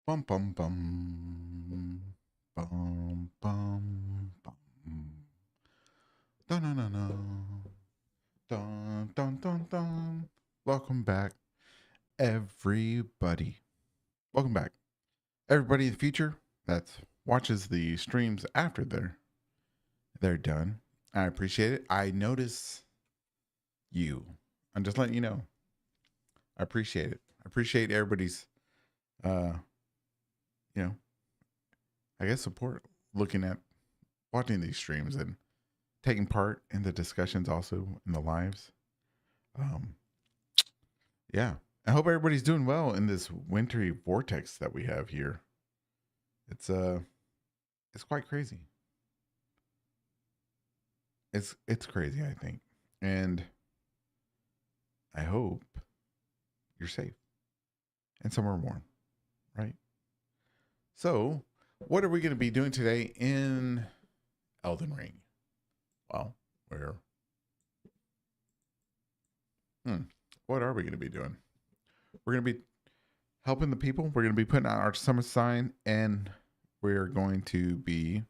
Bum bum bum bum bum bum. Dun dun dun dun dun dun dun dun. Welcome back, everybody. Welcome back, everybody in the future that watches the streams after they're done. I appreciate it. I notice you. I'm just letting you know. I appreciate it. I appreciate everybody's uh you know, I guess support looking at watching these streams and taking part in the discussions also in the lives. Um, yeah. I hope everybody's doing well in this wintry vortex that we have here. It's it's quite crazy. It's crazy, I think. And I hope you're safe and somewhere warm, right? So, what are we going to be doing today in Elden Ring? Well, we're hmm, what are we going to be doing? We're going to be helping the people. We're going to be putting out our summer sign, and we're going to be,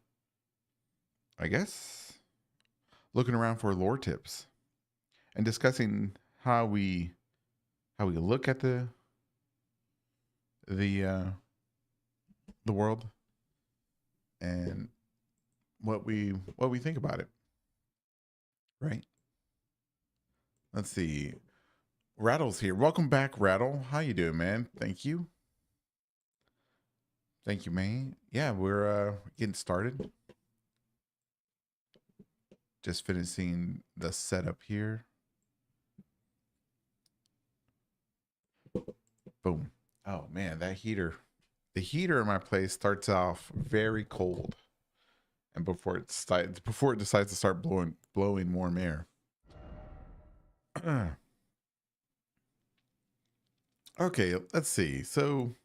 I guess, looking around for lore tips and discussing how we look at the uh, the world and what we think about it. Right? Let's see. Rattle's here. Welcome back, Rattle. How you doing, man? Thank you. Thank you, man. Yeah, we're getting started. Just finishing the setup here. Boom. Oh man, that heater. The heater in my place starts off very cold, and before it decides to start blowing warm air. Okay, let's see. So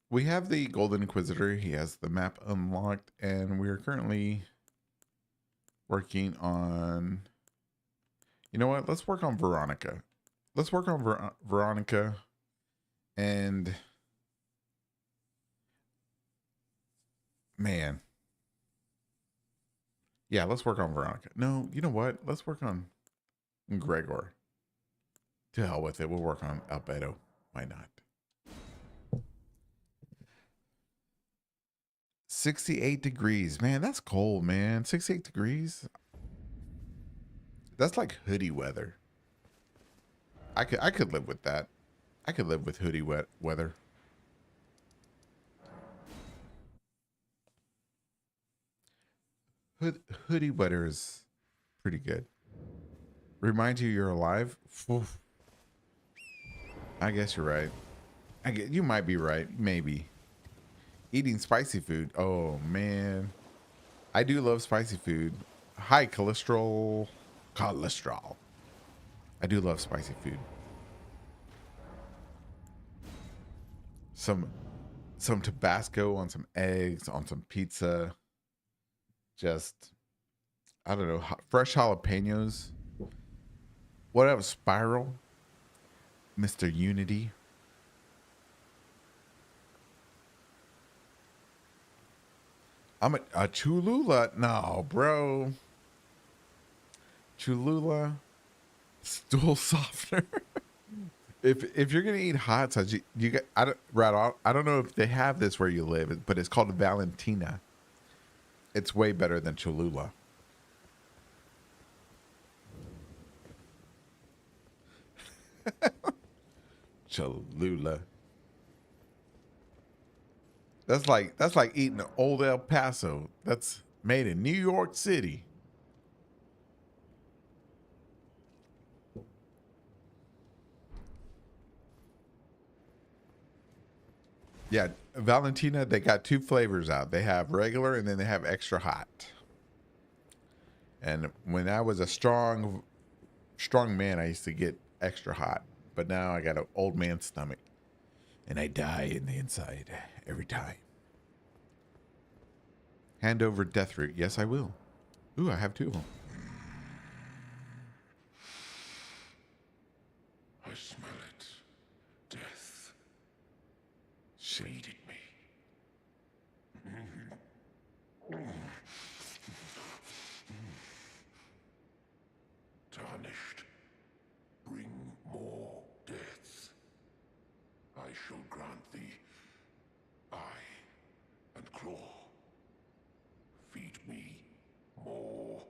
we have the Golden Inquisitor. He has the map unlocked, and we are currently working on. You know what? Let's work on Veronica. Let's work on Veronica, and man, yeah, let's work on Veronica. No, you know what? Let's work on Gregor. To hell with it. We'll work on Albedo. Why not? 68 degrees. Man, that's cold, man. 68 degrees. That's like hoodie weather. I could live with that. I could live with hoodie weather. Hoodie weather is pretty good. Remind you you're alive. Oof. I guess you're right. You might be right. Maybe. Eating spicy food. Oh man. I do love spicy food. High cholesterol. Cholesterol. I do love spicy food. Some Tabasco on some eggs, on some pizza. Just I don't know, fresh jalapenos. What up, Spiral? Mr. Unity. I'm a Cholula. No, bro. Cholula stool softener. If you're gonna eat hot sauce, you get I don't know if they have this where you live, but it's called Valentina. It's way better than Cholula. Cholula. That's like eating an old El Paso. That's made in New York City. Yeah, Valentina, they got two flavors out. They have regular and then they have extra hot. And when I was a strong man, I used to get extra hot. But now I got an old man stomach. And I die in the inside every time. Hand over death root. Yes, I will. Ooh, I have two of them. I smell it. Death. persuaded me. Tarnished, bring more deaths. I shall grant thee eye and claw. Feed me more.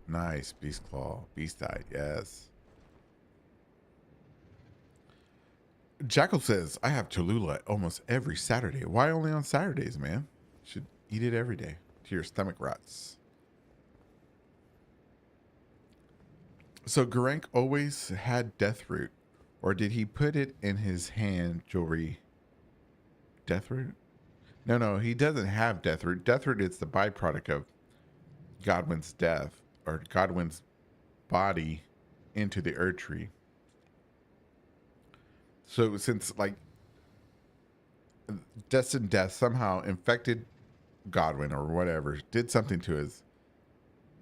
Nice. Beast Claw. Beast Eye. Yes. Jackal says, I have Cholula almost every Saturday. Why only on Saturdays, man? Should eat it every day to your stomach rots. So Garank always had Deathroot, or did he put it in his hand jewelry? Deathroot? No, he doesn't have Deathroot. Deathroot is the byproduct of Godwin's death, or Godwin's body into the Erd Tree. So since like Destined Death somehow infected Godwin or whatever, did something to his,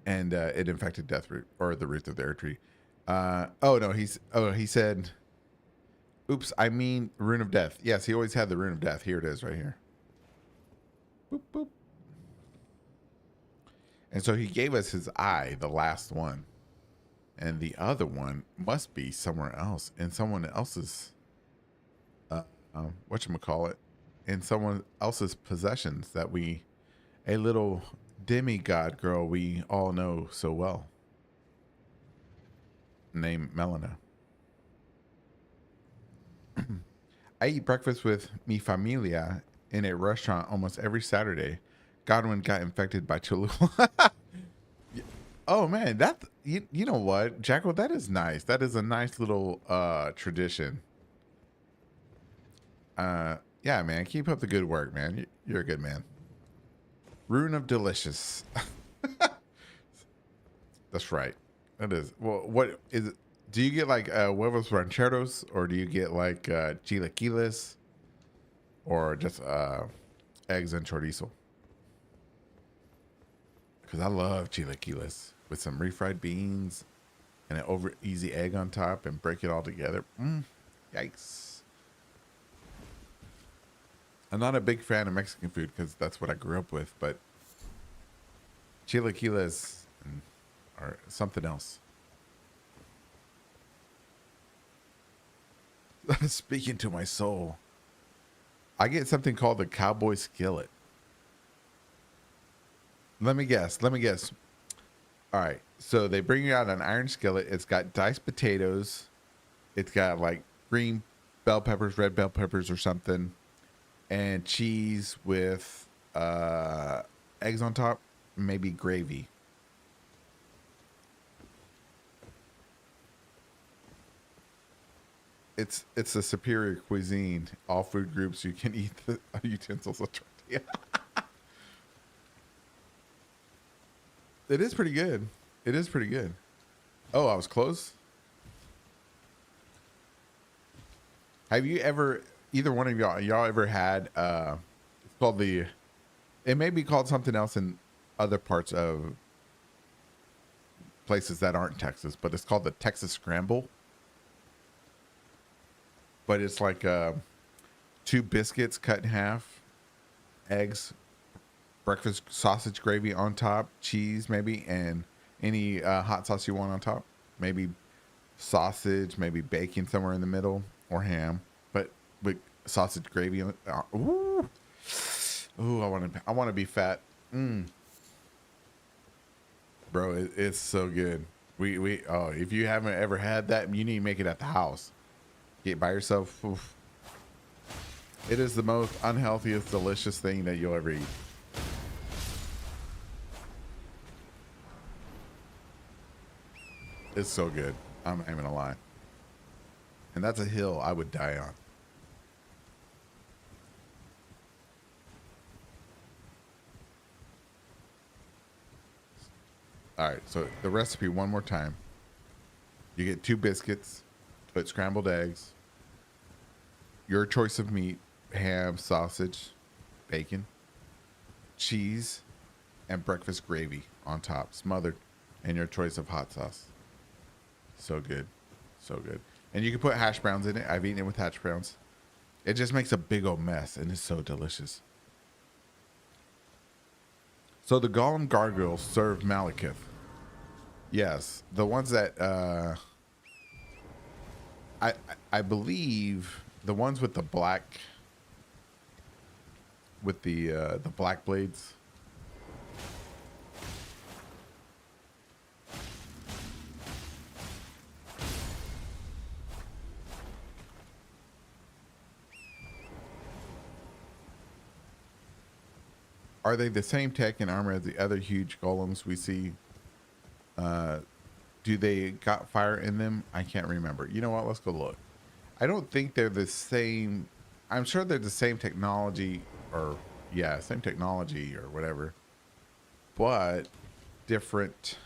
and it infected Deathroot or the root of the Erd Tree. He said, oops, I mean Rune of Death. Yes, he always had the Rune of Death. Here it is right here. Boop, boop. And so he gave us his eye, the last one. And the other one must be somewhere else in someone else's, whatchamacallit, in someone else's possessions that a little demigod girl we all know so well, named Melina. I eat breakfast with mi familia in a restaurant almost every Saturday. Godwin got infected by Cholula. Oh man, you know what, Jackal, that is nice. That is a nice little tradition. Yeah, man, keep up the good work, man. You're a good man. Rune of Delicious. That's right. That is. Well, what is it? Do you get like huevos rancheros, or do you get like chilaquiles, or just eggs and chorizo? Because I love chilaquiles with some refried beans and an over easy egg on top, and break it all together. Yikes! I'm not a big fan of Mexican food because that's what I grew up with, but chilaquiles are something else. Speaking to my soul, I get something called the cowboy skillet. Let me guess. All right. So they bring you out an iron skillet. It's got diced potatoes. It's got like green bell peppers, red bell peppers or something, and cheese with eggs on top, maybe gravy. It's a superior cuisine. All food groups, you can eat the utensils of tortilla. It is pretty good. It is pretty good. Oh, I was close. Have you ever, either one of y'all ever had it's called it may be called something else in other parts of places that aren't Texas, but it's called the Texas Scramble. But it's like 2 biscuits cut in half, eggs, breakfast sausage gravy on top, cheese maybe, and any hot sauce you want on top. Maybe sausage, maybe bacon somewhere in the middle, or ham, but with sausage gravy on it. Ooh, I want to be fat. Bro, it's so good. If you haven't ever had that, you need to make it at the house. Get by yourself. Oof. It is the most unhealthiest, delicious thing that you'll ever eat. It's so good. I'm not even gonna lie. And that's a hill I would die on. All right, so the recipe one more time. You get 2 biscuits, put scrambled eggs, your choice of meat, ham, sausage, bacon, cheese, and breakfast gravy on top, smothered, and your choice of hot sauce. So good. So good. And you can put hash browns in it. I've eaten it with hash browns. It just makes a big old mess, and it's so delicious. So the Golem gargoyles serve Malekith. Yes, the ones that I I believe the ones with the black the black blades. Are they the same tech and armor as the other huge golems we see? Do they got fire in them? I can't remember. You know what? Let's go look. I don't think they're the same. I'm sure they're the same technology, or yeah, same technology or whatever, but different.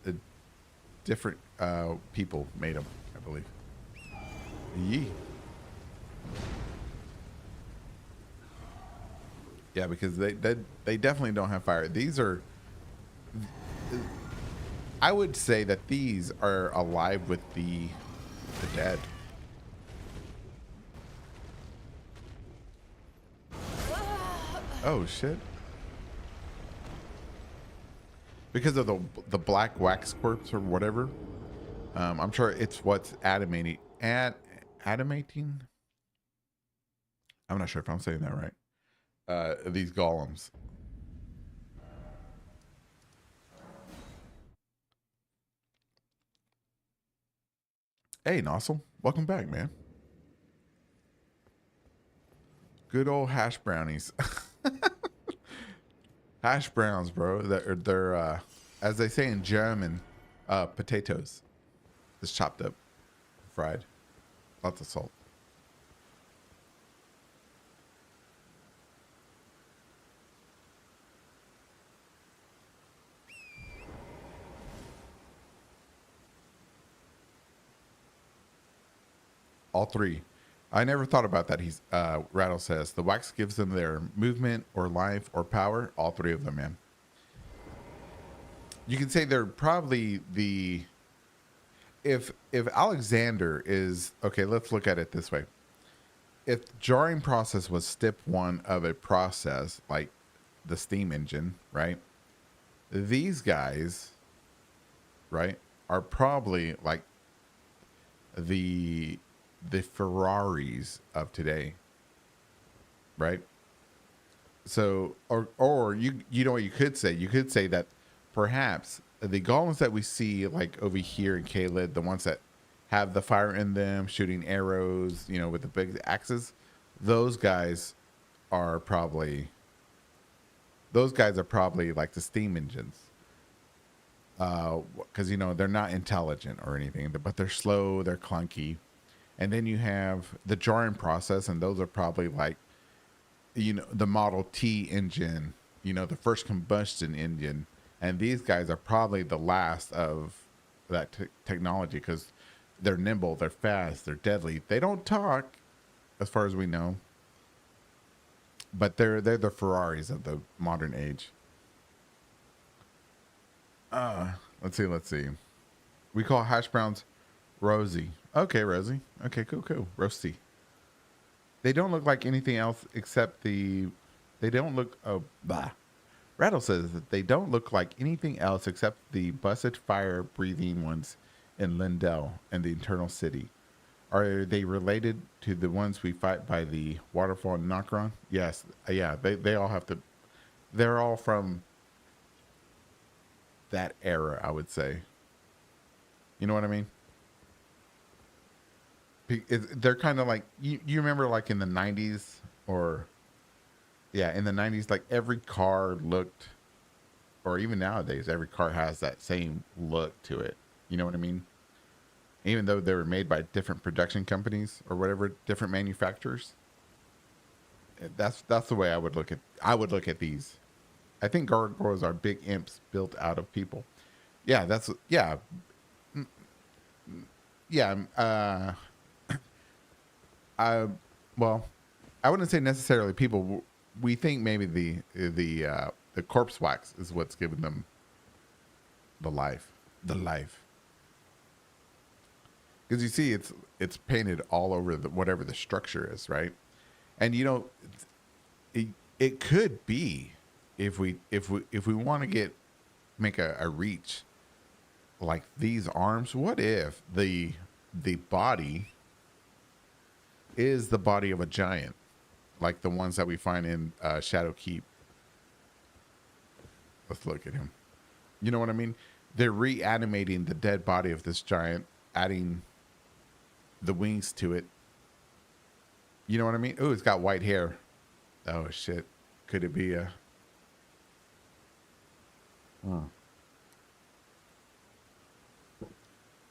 Uh, different people made them, I believe. Yee. Yeah, because they definitely don't have fire. These are. I would say that these are alive with the dead. Oh shit! Because of the black wax corpse or whatever. I'm sure it's what's animating. I'm not sure if I'm saying that right. These golems. Hey, Nozzle. Welcome back, man. Good old hash brownies. Hash browns, bro. They're as they say in German, potatoes. Just chopped up, fried. Lots of salt. All three. I never thought about that. He's Rattle says the wax gives them their movement or life or power. All three of them, man. You can say they're probably the if Alexander is okay, let's look at it this way. If the jarring process was step one of a process like the steam engine, right? These guys, right, are probably like the Ferraris of today, right? So, or you know what you could say? You could say that perhaps the golems that we see like over here in Kaled, the ones that have the fire in them, shooting arrows, you know, with the big axes, those guys are probably like the steam engines. Because you know they're not intelligent or anything, but they're slow, they're clunky, and then you have the jarring process, and those are probably like, you know, the Model T engine, you know, the first combustion engine, and these guys are probably the last of that technology because they're nimble, they're fast, they're deadly. They don't talk, as far as we know, but they're the Ferraris of the modern age. Let's see. We call hash browns Rosie. Okay, Rosie. Okay, cool. Roasty. They don't look like anything else except they don't look, oh, bah. Rattle says that they don't look like anything else except the busted fire breathing ones in Lindell and the Eternal City. Are they related to the ones we fight by the waterfall in Nokron? Yes. Yeah, they all have to, they're all from that era, I would say. You know what I mean? They're kind of like, you remember like in the 90s, or yeah, in the 90s, like every car looked, or even nowadays, every car has that same look to it. You know what I mean? Even though they were made by different production companies or whatever, different manufacturers. That's the way I would look at these. I think gargoyles are big imps built out of people. Yeah, yeah. I well, I wouldn't say necessarily people. We think maybe the corpse wax is what's giving them the life. Because you see, it's painted all over the whatever the structure is, right? And you know, it, it could be if we want to make a reach like these arms. What if the body is the body of a giant, like the ones that we find in Shadow Keep? Let's look at him. You know what I mean? They're reanimating the dead body of this giant, adding the wings to it. You know what I mean? Oh, it's got white hair. Oh shit! Could it be a? Hmm.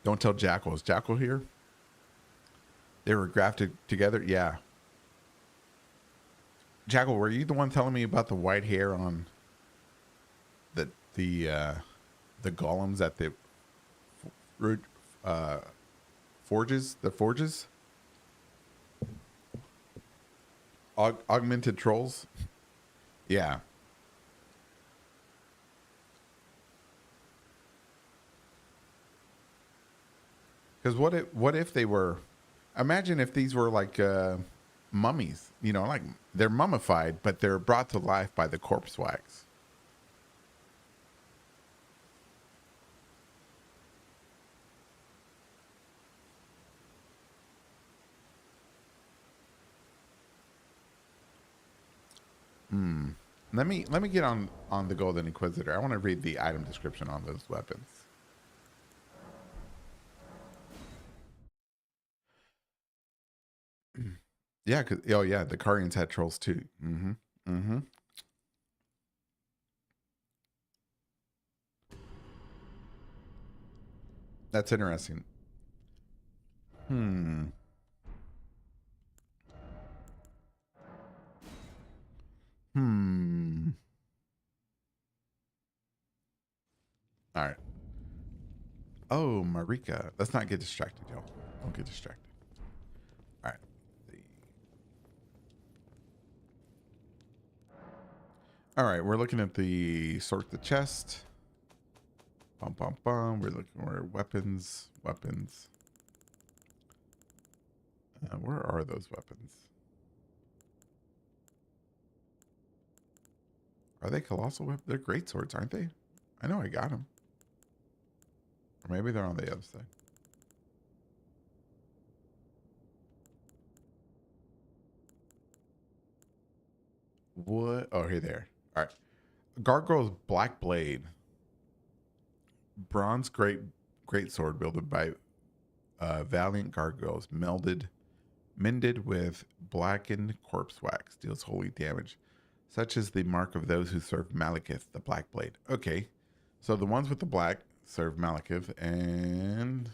Don't tell Jackal. Is Jackal here? They were grafted together. Yeah. Jackal, were you the one telling me about the white hair on the the golems at the uh, forges? The forges? Augmented trolls? Yeah. Because what if they were? Imagine if these were like mummies. You know, like they're mummified, but they're brought to life by the corpse wax. Hmm. Let me get on the Golden Inquisitor. I want to read the item description on those weapons. Yeah, cause oh yeah, the Carians had trolls too. Mm-hmm. Mm-hmm. That's interesting. Hmm. Hmm. All right. Oh, Marika. Let's not get distracted, y'all. Don't get distracted. All right. All right. We're looking at the sort the chest. Bum bum bum. We're looking for weapons. Weapons. Where are those weapons? Are they colossal weapons? They're great swords, aren't they? I know I got them. Or maybe they're on the other side. What? Oh, here they are. All right. Gargoyle's Black Blade. Bronze great sword wielded by valiant gargoyles, mended with blackened corpse wax, deals holy damage. Such is the mark of those who serve Malekith, the Black Blade. Okay. So the ones with the black serve Malekith, and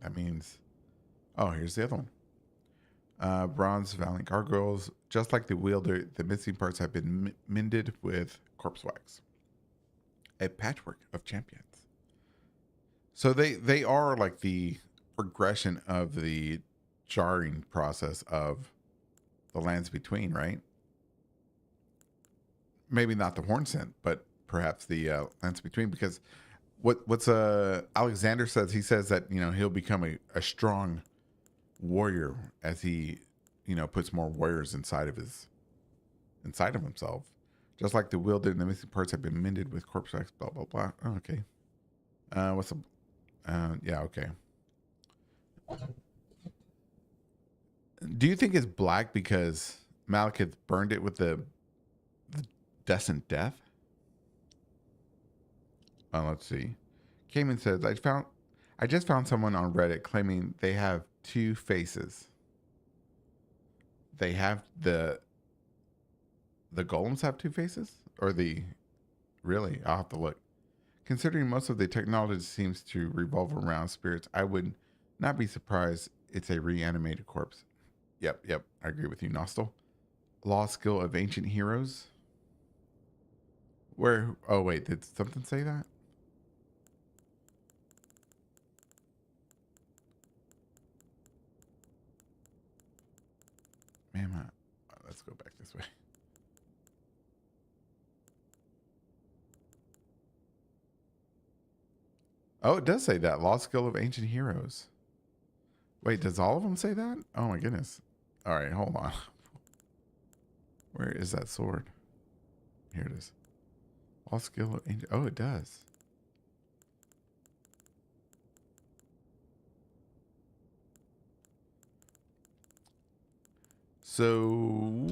that means, oh, here's the other one. Bronze valiant gargoyles, just like the wielder, the missing parts have been mended with corpse wax. A patchwork of champions. So they are like the progression of the jarring process of the lands between, right? Maybe not the horn scent, but perhaps the lands between. Because what's Alexander says, he says that he'll become a strong warrior as he puts more warriors inside of himself. Just like the wielded and the missing parts have been mended with corpse wax, blah blah blah. Oh, okay. What's the yeah, okay. Do you think it's black because Malekith burned it with the decent death? Let's see. Cayman says, I just found someone on Reddit claiming they have two faces. They have the golems have two faces? Or the really? I'll have to look. Considering most of the technology seems to revolve around spirits, I would not be surprised it's a reanimated corpse. Yep. I agree with you, Nostal. Law skill of ancient heroes. Where? Oh wait, did something say that? Man, let's go back this way. Oh, it does say that law skill of ancient heroes. Wait, does all of them say that? Oh my goodness. All right, hold on. Where is that sword? Here it is. All skill of angel. Oh, it does. So,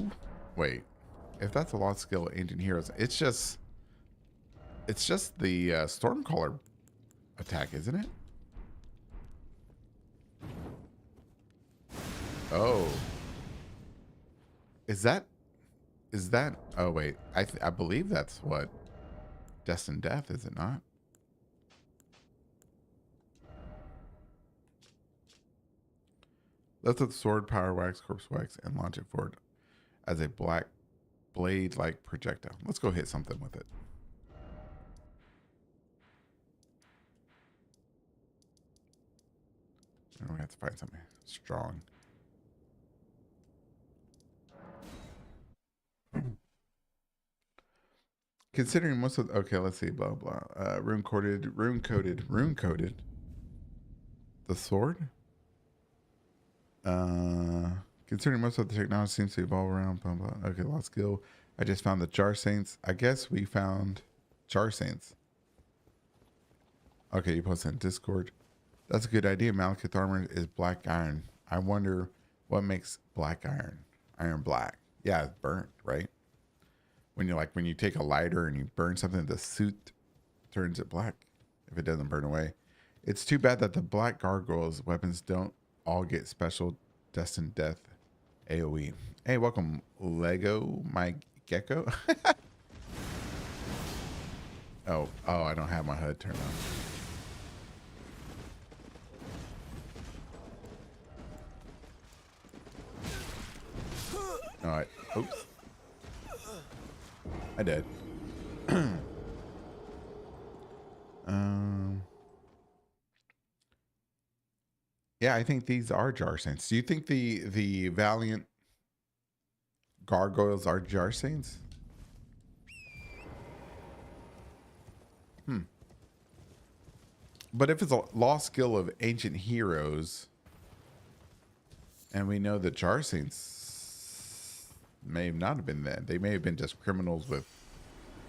wait. If that's a lost skill of ancient heroes, it's just the Stormcaller attack, isn't it? Oh, is that? Is that? Oh wait, I believe that's what Destined Death, is it not? Lift up the sword, power wax, corpse wax, and launch it forward as a black blade-like projectile. Let's go hit something with it. And we have to find something strong. Considering most of okay, let's see, blah blah. Rune coated. The sword. Considering most of the technology seems to evolve around blah blah. Okay, lost skill. I just found the Jar Saints. I guess we found Jar Saints. Okay, you posted in Discord. That's a good idea. Malekith armor is black iron. I wonder what makes black iron. Iron black. Yeah, it's burnt, right? When you take a lighter and you burn something, the suit turns it black if it doesn't burn away. It's too bad that the black gargoyles weapons don't all get special destined death AoE. Hey, welcome Lego my gecko. oh, I don't have my HUD turned on. All right. Oops. I did. Yeah, I think these are Jar Saints. Do you think the Valiant gargoyles are Jar Saints? But if it's a lost skill of ancient heroes, and we know that Jar Saints may not have been that. They may have been just criminals with.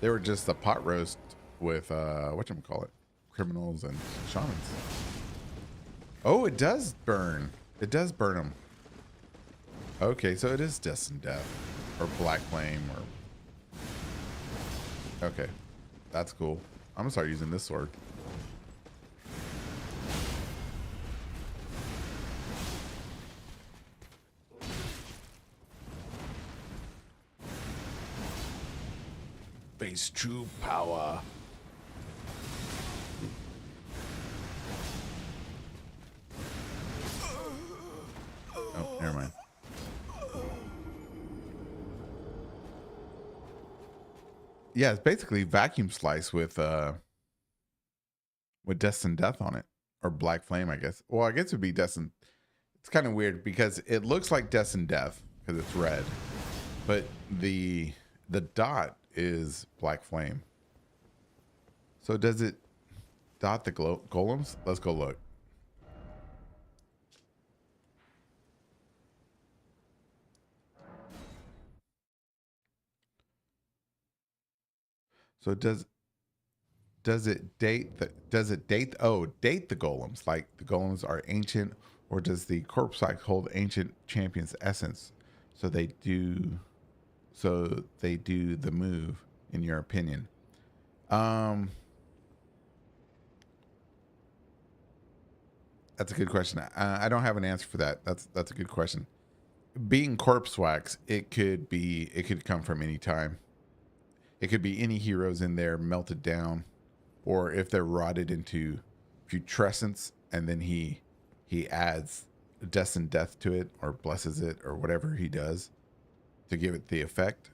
They were just a pot roast with whatchamacallit, criminals and shamans. Oh, it does burn. It does burn them. Okay, so it is Destined Death or Black Flame or. Okay, that's cool. I'm gonna start using this sword. Face true power. Oh, never mind. Yeah, it's basically vacuum slice with Destined Death on it. Or Black Flame, I guess. Well, I guess it would be Destined. It's kind of weird because it looks like Destined Death because it's red. But the dot is Black Flame. So does it dot the golems? Let's go look. So does it date the date the golems, like the golems are ancient, or does the corpse cycle hold ancient champions essence? So they do the move, in your opinion. That's a good question. I don't have an answer for that. That's a good question. Being corpse wax, it could come from any time. It could be any heroes in there melted down, or if they're rotted into putrescence, and then he adds destined death to it, or blesses it, or whatever he does to give it the effect.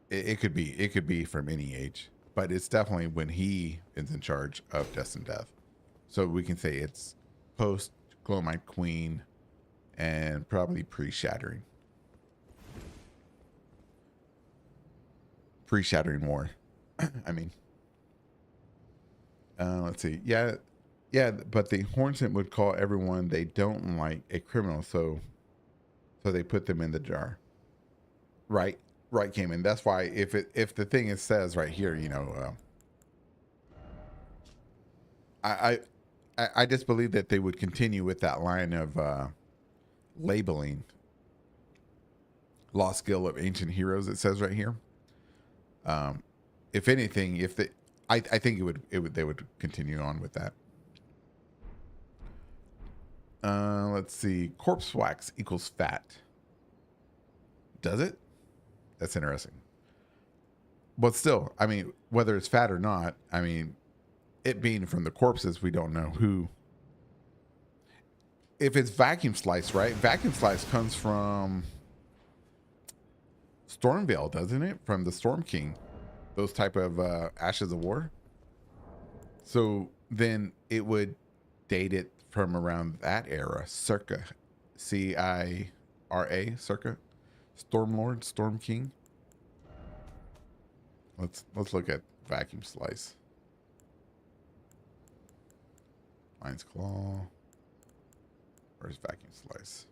It could be from any age, but it's definitely when he is in charge of destined death. So we can say it's post Glowmite Queen and probably pre-shattering war. I mean, let's see. Yeah, Yeah, but the Hornsent would call everyone they don't like a criminal, so they put them in the jar. Right, right, Cayman. That's why if the thing it says right here, I I just believe that they would continue with that line of labeling lost skill of ancient heroes. It says right here. If anything, if they, I think it would they would continue on with that. Let's see. Corpse wax equals fat. Does it? That's interesting. But still, I mean, whether it's fat or not, I mean, it being from the corpses, we don't know who. If it's vacuum slice, right? Vacuum slice comes from Stormvale, doesn't it? From the Storm King, those type of ashes of war. So then it would date it from around that era, circa CIRA, circa Stormlord, Storm King. Let's look at vacuum slice. Lion's claw. Where's vacuum slice?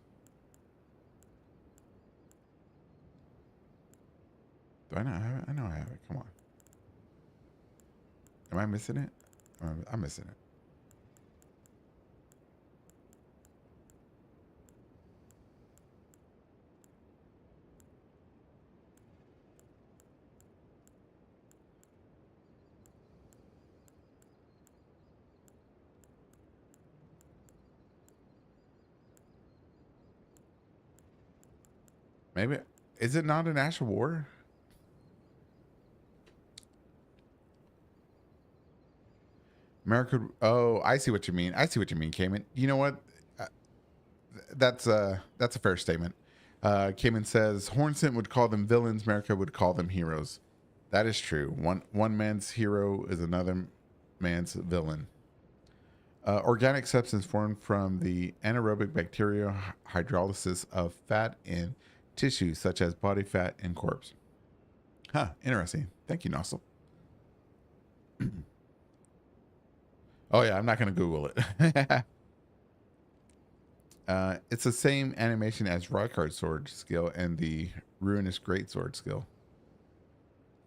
Do I not have it? I know I have it. Come on. Am I missing it? I'm missing it. Maybe is it not an Ash of War? America. Oh, I see what you mean. I see what you mean, Cayman. You know what? Uh, that's a fair statement. Cayman says Hornsent would call them villains. America would call them heroes. That is true. One man's hero is another man's villain. Organic substance formed from the anaerobic bacterial hydrolysis of fat in tissue, such as body fat and corpse. Huh, interesting. Thank you, Nozzle. Oh, yeah, I'm not going to Google it. It's the same animation as Rykard's sword skill and the Ruinous Greatsword skill.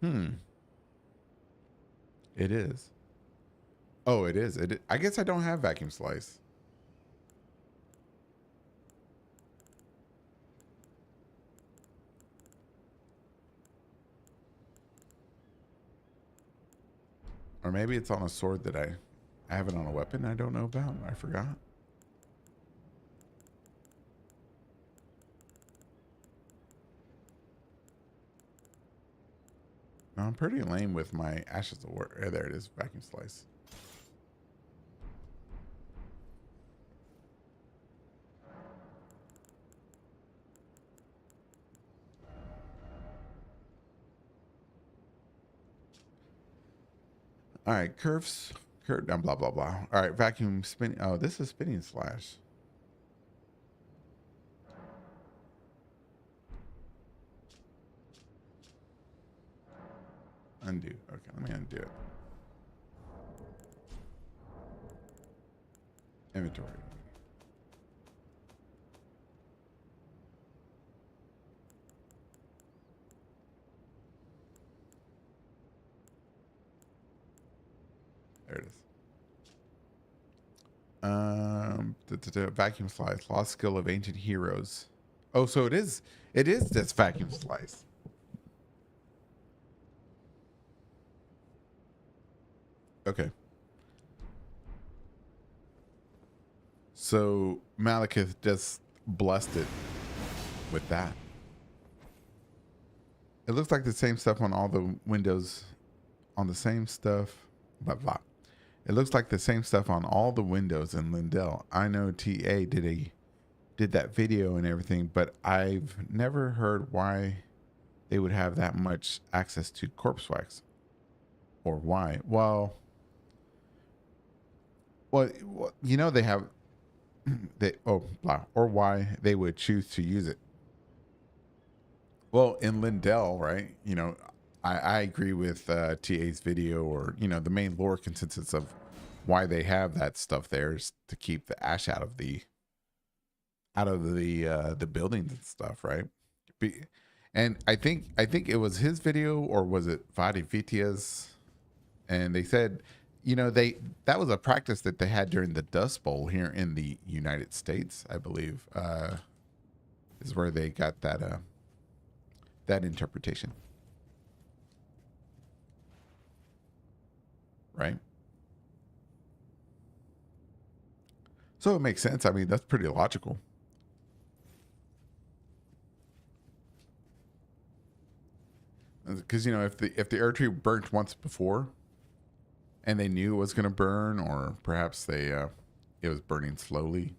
It is. Oh, it is. I guess I don't have vacuum slice. Or maybe it's on a sword that I have it on a weapon I don't know about. I forgot. No, I'm pretty lame with my Ashes of War. There it is. Vacuum slice. All right, curves, blah blah blah. All right, vacuum spinning. Oh, this is spinning slash. Undo. Okay, let me undo it. Inventory. There it is. Vacuum slice. Lost skill of ancient heroes. Oh, so it is. It is this vacuum slice. Okay. So Malekith just blessed it with that. It looks like the same stuff on all the windows. On the same stuff. Blah blah. It looks like the same stuff on all the windows in Lindell. I know TA did that video and everything, but I've never heard why they would have that much access to corpse wax, or why. Well, they have they blah, or why they would choose to use it. Well, in Lindell, right? I agree with TA's video, or the main lore consensus of why they have that stuff there is to keep the ash out of the buildings and stuff, right? And I think it was his video, or was it Vadi Vitia's? And they said, that was a practice that they had during the Dust Bowl here in the United States, I believe, is where they got that interpretation, right? So it makes sense. I mean, that's pretty logical. Because if the air tree burnt once before, and they knew it was going to burn, or perhaps it was burning slowly,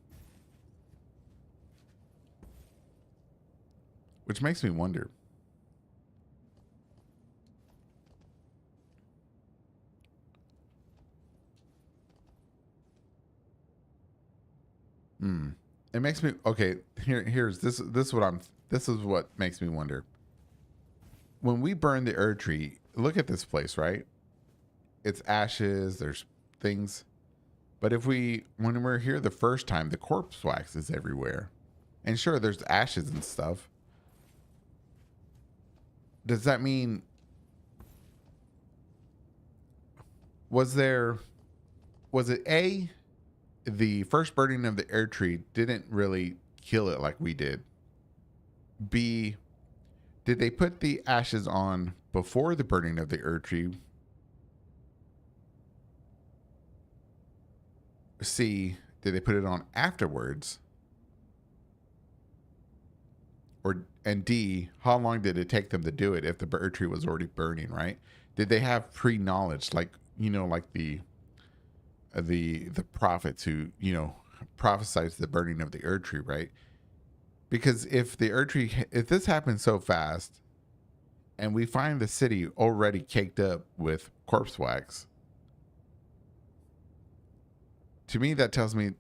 which makes me wonder. It makes me okay. Here's this. This is what makes me wonder. When we burn the Erd tree, look at this place, right? It's ashes. There's things. But when we're here the first time, the corpse wax is everywhere, and sure, there's ashes and stuff. Does that mean was it the first burning of the Erd tree didn't really kill it like we did? B, did they put the ashes on before the burning of the Erd tree? C, did they put it on afterwards? And D, how long did it take them to do it if the Erd tree was already burning, right? Did they have pre-knowledge, like the prophets who prophesied the burning of the Erd tree, right? Because if this happens so fast, and we find the city already caked up with corpse wax, to me that tells me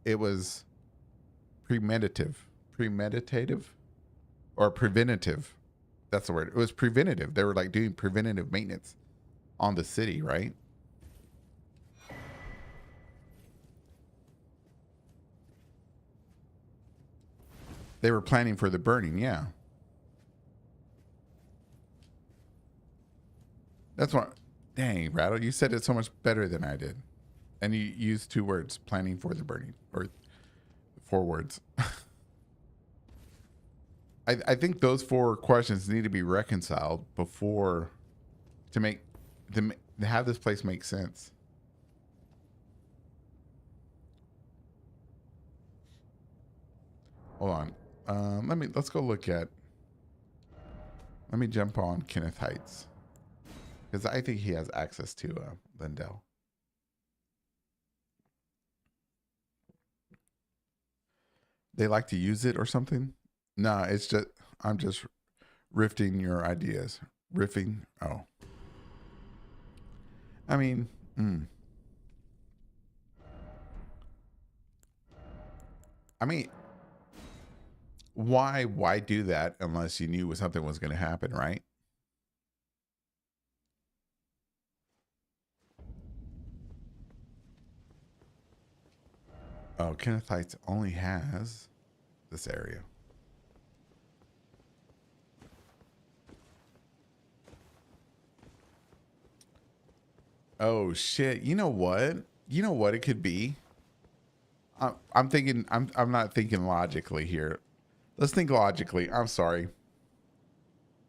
it was premeditative, or preventative. That's the word. It was preventative. They were like doing preventative maintenance on the city, right? They were planning for the burning, yeah. That's what. Dang, Rattle, you said it so much better than I did, and you used 2 words: planning for the burning, or 4 words. I think those 4 questions need to be reconciled before to have this place make sense. Hold on. Let's go look at. Let me jump on Kenneth Heights, because I think he has access to Lindell. They like to use it or something? Nah, it's just I'm just riffing your ideas. Riffing. Oh. I mean, I mean, why do that unless you knew something was going to happen, right? Oh, Kenneth Heights only has this area. Oh shit! You know what? You know what it could be. I'm thinking. I'm not thinking logically here. Let's think logically. I'm sorry.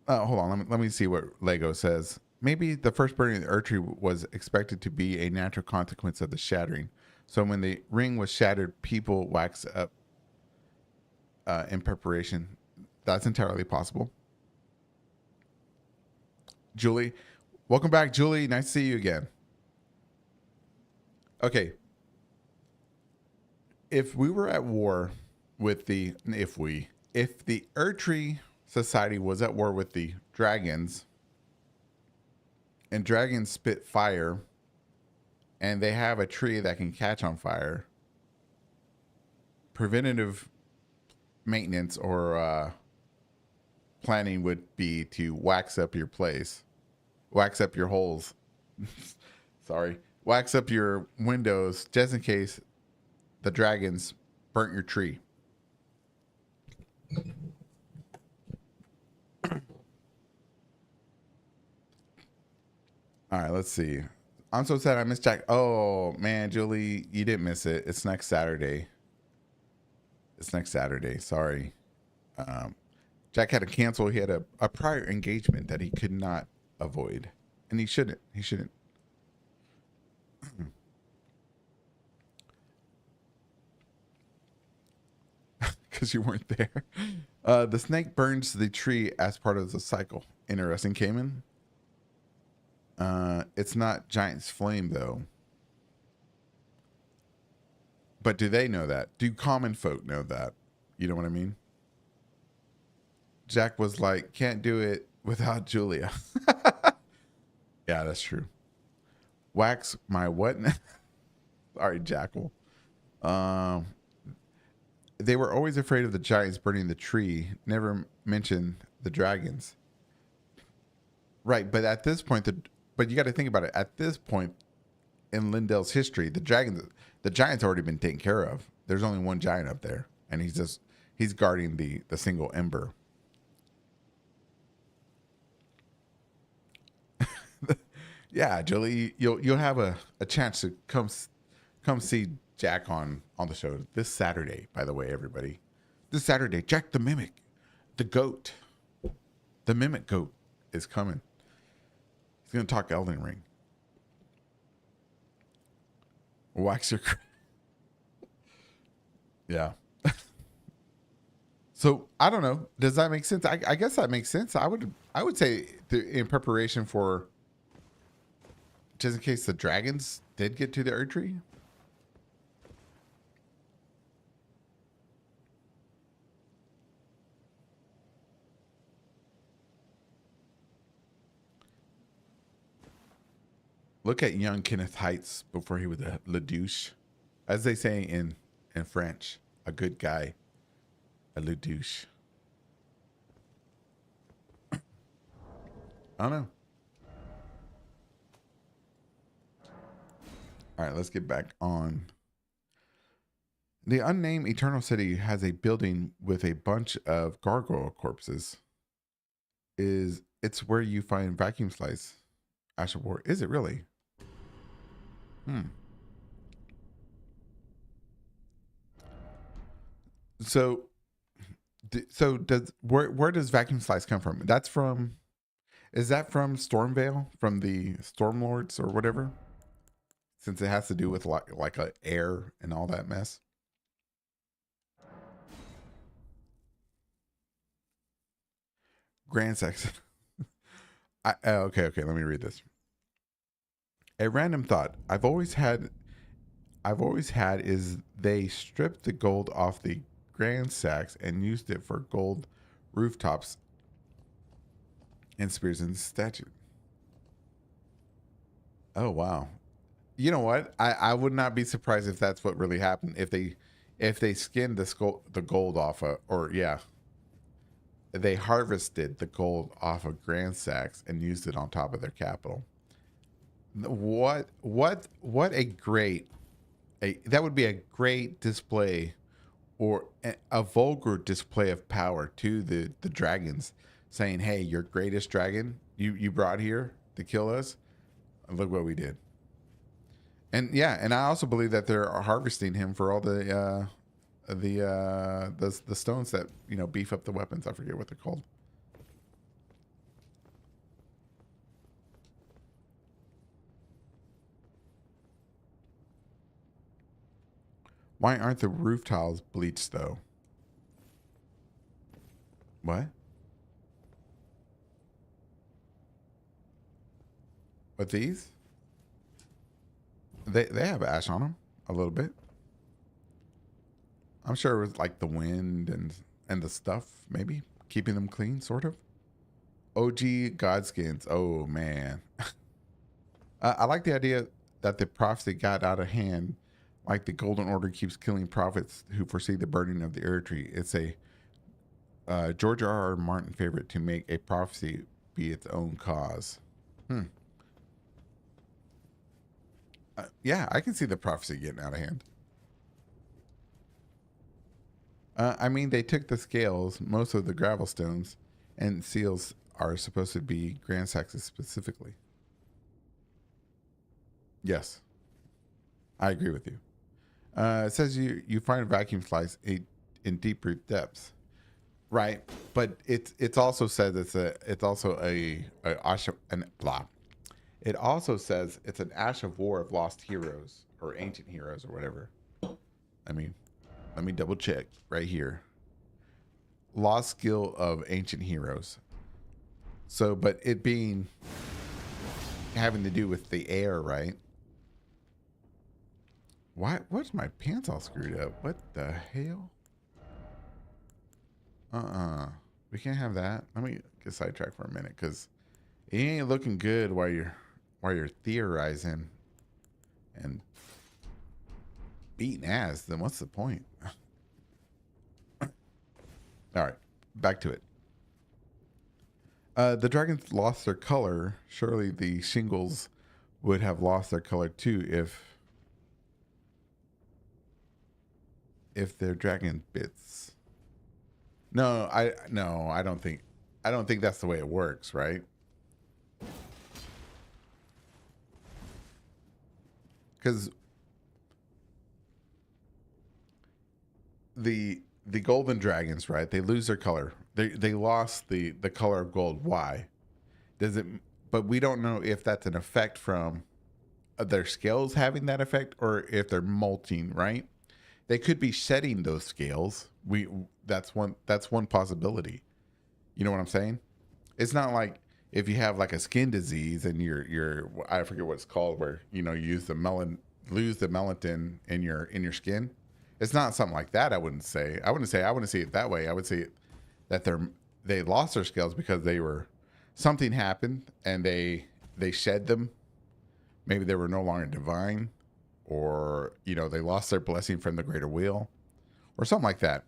Hold on. Let me see what Lego says. Maybe the first burning of the Erd tree was expected to be a natural consequence of the shattering. So when the ring was shattered, people waxed up in preparation. That's entirely possible. Julie, welcome back, Julie. Nice to see you again. Okay. If we were at war with if the Erd tree society was at war with the dragons, and dragons spit fire, and they have a tree that can catch on fire, preventative maintenance or planning would be to wax up your place, wax up your holes. Sorry, wax up your windows just in case the dragons burnt your tree. All right, let's see. I'm so sad I missed Jack. Oh man, Julie, you didn't miss it. It's next Saturday. It's next Saturday. Sorry. Jack had to cancel. He had a prior engagement that he could not avoid, and he shouldn't. He shouldn't. Because you weren't there. The snake burns the tree as part of the cycle. Interesting, Cayman. It's not Giant's flame though. But do they know that? Do common folk know that? You know what I mean? Jack was like, can't do it without Julia. Yeah, that's true. Wax my what? Sorry, Jackal. Um, they were always afraid of the giants burning the tree. Never mentioned the dragons. Right, but at this point, but you got to think about it. At this point in Lindell's history, the giant's already been taken care of. There's only one giant up there, and he's guarding the single ember. Yeah, Julie, you'll have a chance to come see Jack on the show this Saturday. By the way, everybody, this Saturday, Jack the Mimic, the goat, the Mimic goat is coming. He's gonna talk Elden Ring. Wax your. Yeah. So I don't know. Does that make sense? I guess that makes sense. I would say in preparation for, just in case the dragons did get to the Erd Tree. Look at young Kenneth Heights before he was a le douche, as they say in French, a good guy, a le douche. I don't know. All right, let's get back on. The unnamed Eternal City has a building with a bunch of gargoyle corpses. It's where you find vacuum slice, Asher War. Is it really? So, does where does vacuum slice come from? That's from. Is that from Stormvale, from the Stormlords or whatever? Since it has to do with like a air and all that mess. Grand sex. Okay. Let me read this. A random thought I've always had is they stripped the gold off the grand sacks and used it for gold rooftops and spears and statues. Oh wow. You know what? I would not be surprised if that's what really happened. If they skinned the gold off or yeah, they harvested the gold off of grand sacks and used it on top of their capital. What a great that would be a great display, or a vulgar display of power to the dragons, saying, hey, your greatest dragon you brought here to kill us, look what we did. And yeah, and I also believe that they're harvesting him for all the stones that beef up the weapons. I forget what they're called. Why aren't the roof tiles bleached though? What? But these? They have ash on them a little bit. I'm sure it was like the wind and the stuff, maybe keeping them clean, sort of. OG Godskins. Oh man, I like the idea that the prophecy got out of hand. Like the Golden Order keeps killing prophets who foresee the burning of the Erd Tree. It's a George R. R. Martin favorite to make a prophecy be its own cause. Yeah, I can see the prophecy getting out of hand. I mean, they took the scales, most of the gravel stones, and seals are supposed to be grand saxes specifically. Yes, I agree with you. It says you find vacuum slice in deeper depths, right? But it's also said it's also a ash and blah. It also says it's an ash of war of lost heroes or ancient heroes or whatever. I mean, let me double check right here. Lost skill of ancient heroes. So, but it being having to do with the air, right? Why? What's my pants all screwed up? What the hell? We can't have that. Let me get sidetracked for a minute because it ain't looking good while you're theorizing and beating ass. Then what's the point? All right, back to it. The dragons lost their color. Surely the shingles would have lost their color too if they're dragon bits. No, I don't think that's the way it works, right? Because the golden dragons, right? They lose their color. They lost the color of gold. Why? Does it? But we don't know if that's an effect from their scales having that effect or if they're molting, right? They could be shedding those scales. We that's one possibility. You know what I'm saying? It's not like if you have like a skin disease and you're I forget what it's called where you use the lose the melanin in your skin. It's not something like that. I wouldn't say. I wouldn't see it that way. I would say that they lost their scales because they were something happened and they shed them. Maybe they were no longer divine, or they lost their blessing from the greater wheel, or something like that.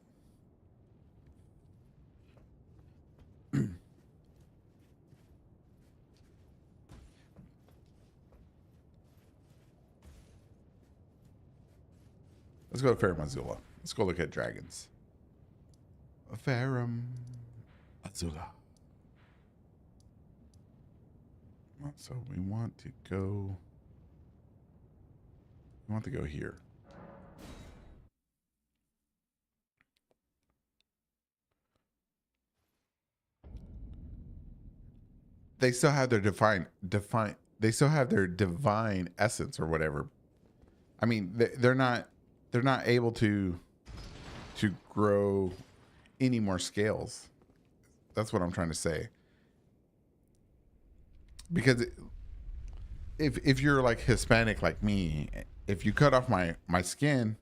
Let's go to Farum Azula. Let's go look at dragons. Farum Azula. So we want to go. We want to go here. They still have their define. They still have their divine essence or whatever. I mean, they're not able to grow any more scales. That's what I'm trying to say. Because if you're like Hispanic like me, if you cut off my skin,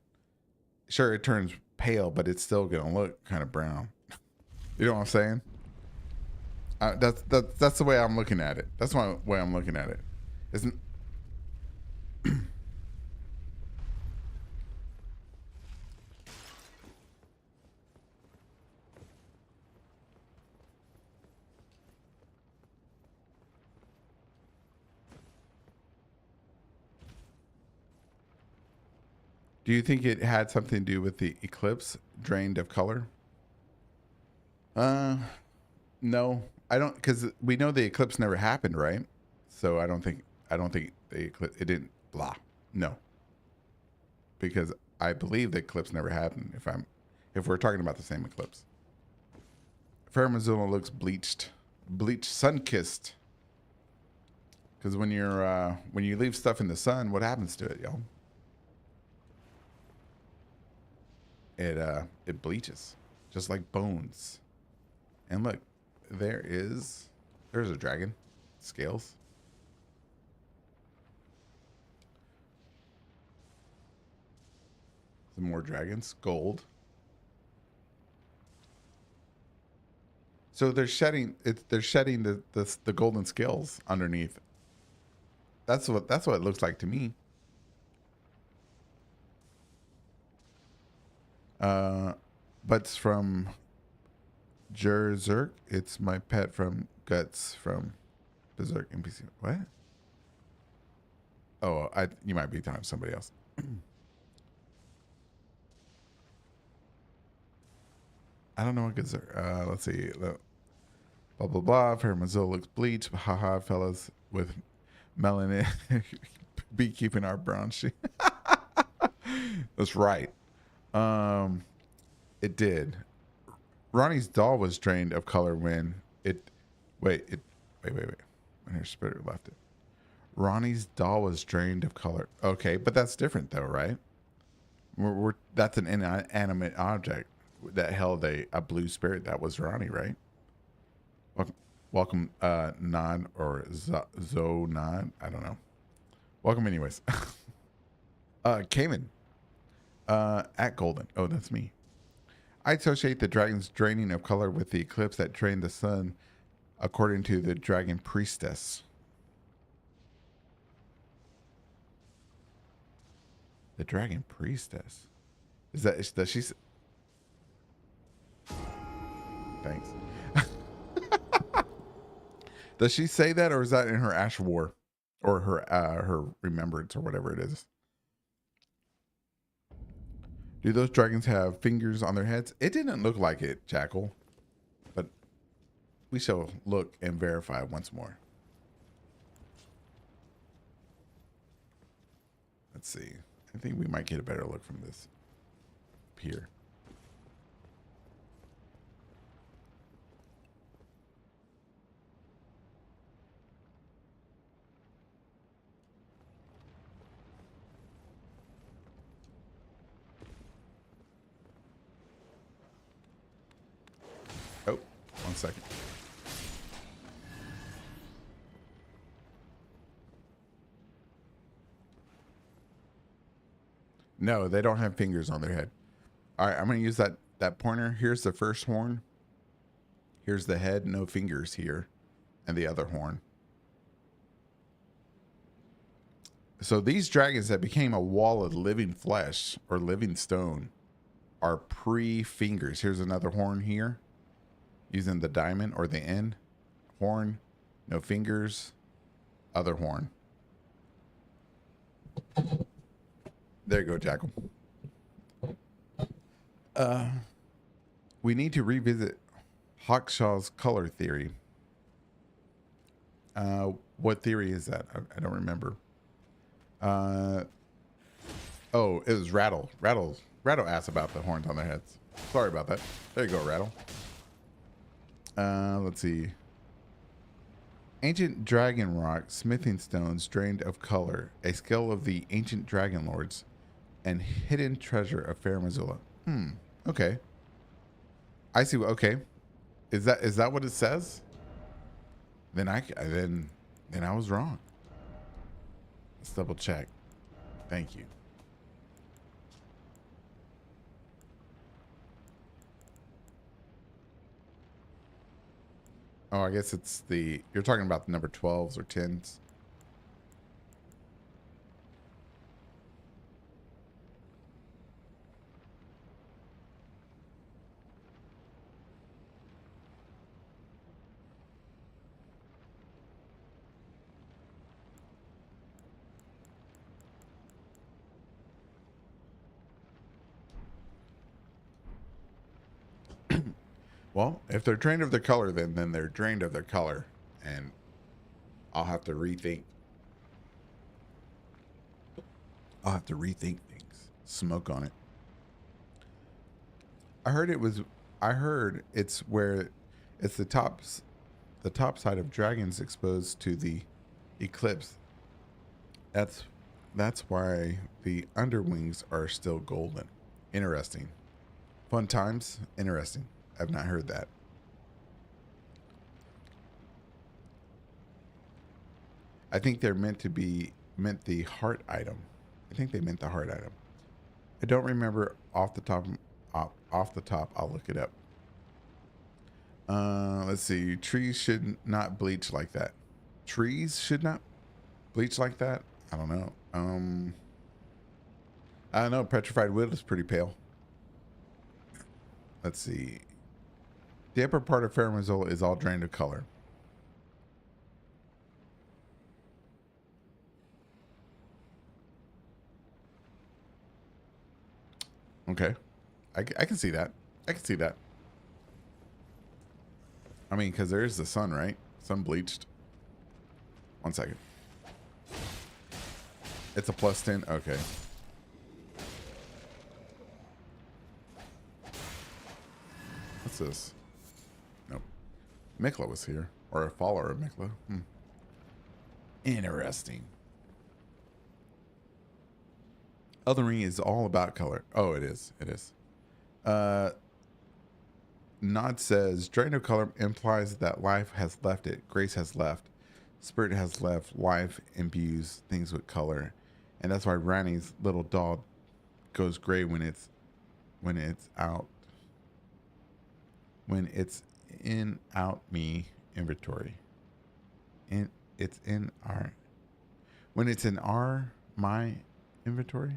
sure it turns pale, but it's still gonna look kind of brown. You know what I'm saying? That's the way I'm looking at it. That's my way I'm looking at it. Isn't Do you think it had something to do with the eclipse drained of color? Uh, no, I don't, because we know the eclipse never happened, right? So I don't think the eclipse it didn't blah. No, because I believe the eclipse never happened. If we're talking about the same eclipse, Faramazula looks bleached, sun kissed. Because when you leave stuff in the sun, what happens to it, y'all? It bleaches, just like bones. And look, there's a dragon, scales. Some more dragons, gold. So they're shedding the golden scales underneath. That's what it looks like to me. But it's from Jerzerk. It's my pet from Guts from Berserk NPC. What? Oh, you might be talking to somebody else. I don't know what gives her. Let's see. Blah blah blah. Fermazole looks bleached. Haha, fellas with melanin be keeping our brown sheet. That's right. Um, it did. Ronnie's doll was drained of color when it. Wait. When her spirit left it. Ronnie's doll was drained of color. Okay, but that's different though, right? That's an inanimate object that held a blue spirit. That was Ronnie, right? Welcome, Nod or Zo Nod. I don't know. Welcome, anyways. Cayman, at Golden. Oh, that's me. I associate the dragon's draining of color with the eclipse that drained the sun, according to the dragon priestess. The dragon priestess. Does she? Thanks. Does she say that, or is that in her Ash War, or her remembrance, or whatever it is? Do those dragons have fingers on their heads? It didn't look like it, Jackal, but we shall look and verify once more. Let's see. I think we might get a better look from this here. Oh, 1 second. No, they don't have fingers on their head. All right, I'm going to use that pointer. Here's the first horn. Here's the head, no fingers here, and the other horn. So these dragons that became a wall of living flesh or living stone are pre-fingers. Here's another horn here, using the diamond or the end. Horn, no fingers, other horn. There you go, Jackal. We need to revisit Hawkshaw's color theory. What theory is that? I don't remember. Oh, it was Rattle. Rattle asked about the horns on their heads. Sorry about that. There you go, Rattle. Let's see. Ancient dragon rock, smithing stones drained of color, a skill of the ancient dragon lords, and hidden treasure of Fair Missoula. Okay. I see. Okay. Is that what it says? Then I was wrong. Let's double check. Thank you. Oh, I guess it's you're talking about the number 12s or 10s. Well, if they're drained of their color, then they're drained of their color, and I'll have to rethink. I'll have to rethink things. Smoke on it. I heard it's where it's the top side of dragons exposed to the eclipse. That's why the underwings are still golden. Interesting. Fun times. Interesting. I've not heard that. I think they're meant the heart item. I think they meant the heart item. I don't remember off the top. I'll look it up. Let's see. Trees should not bleach like that. Trees should not bleach like that. I don't know. I don't know. Petrified wood is pretty pale. Let's see. The upper part of Fair Missoula is all drained of color. Okay. I can see that. I can see that. I mean, because there is the sun, right? Sun bleached. 1 second. It's a +10. Okay. What's this? Nope. Mikla was here. Or a follower of Mikla. Interesting. Elden Ring is all about color. Oh, it is. It is. Nod says, drain of color implies that life has left it. Grace has left. Spirit has left. Life imbues things with color. And that's why Rani's little dog goes gray when it's out. When it's in out me inventory. It's in our when it's in our my inventory.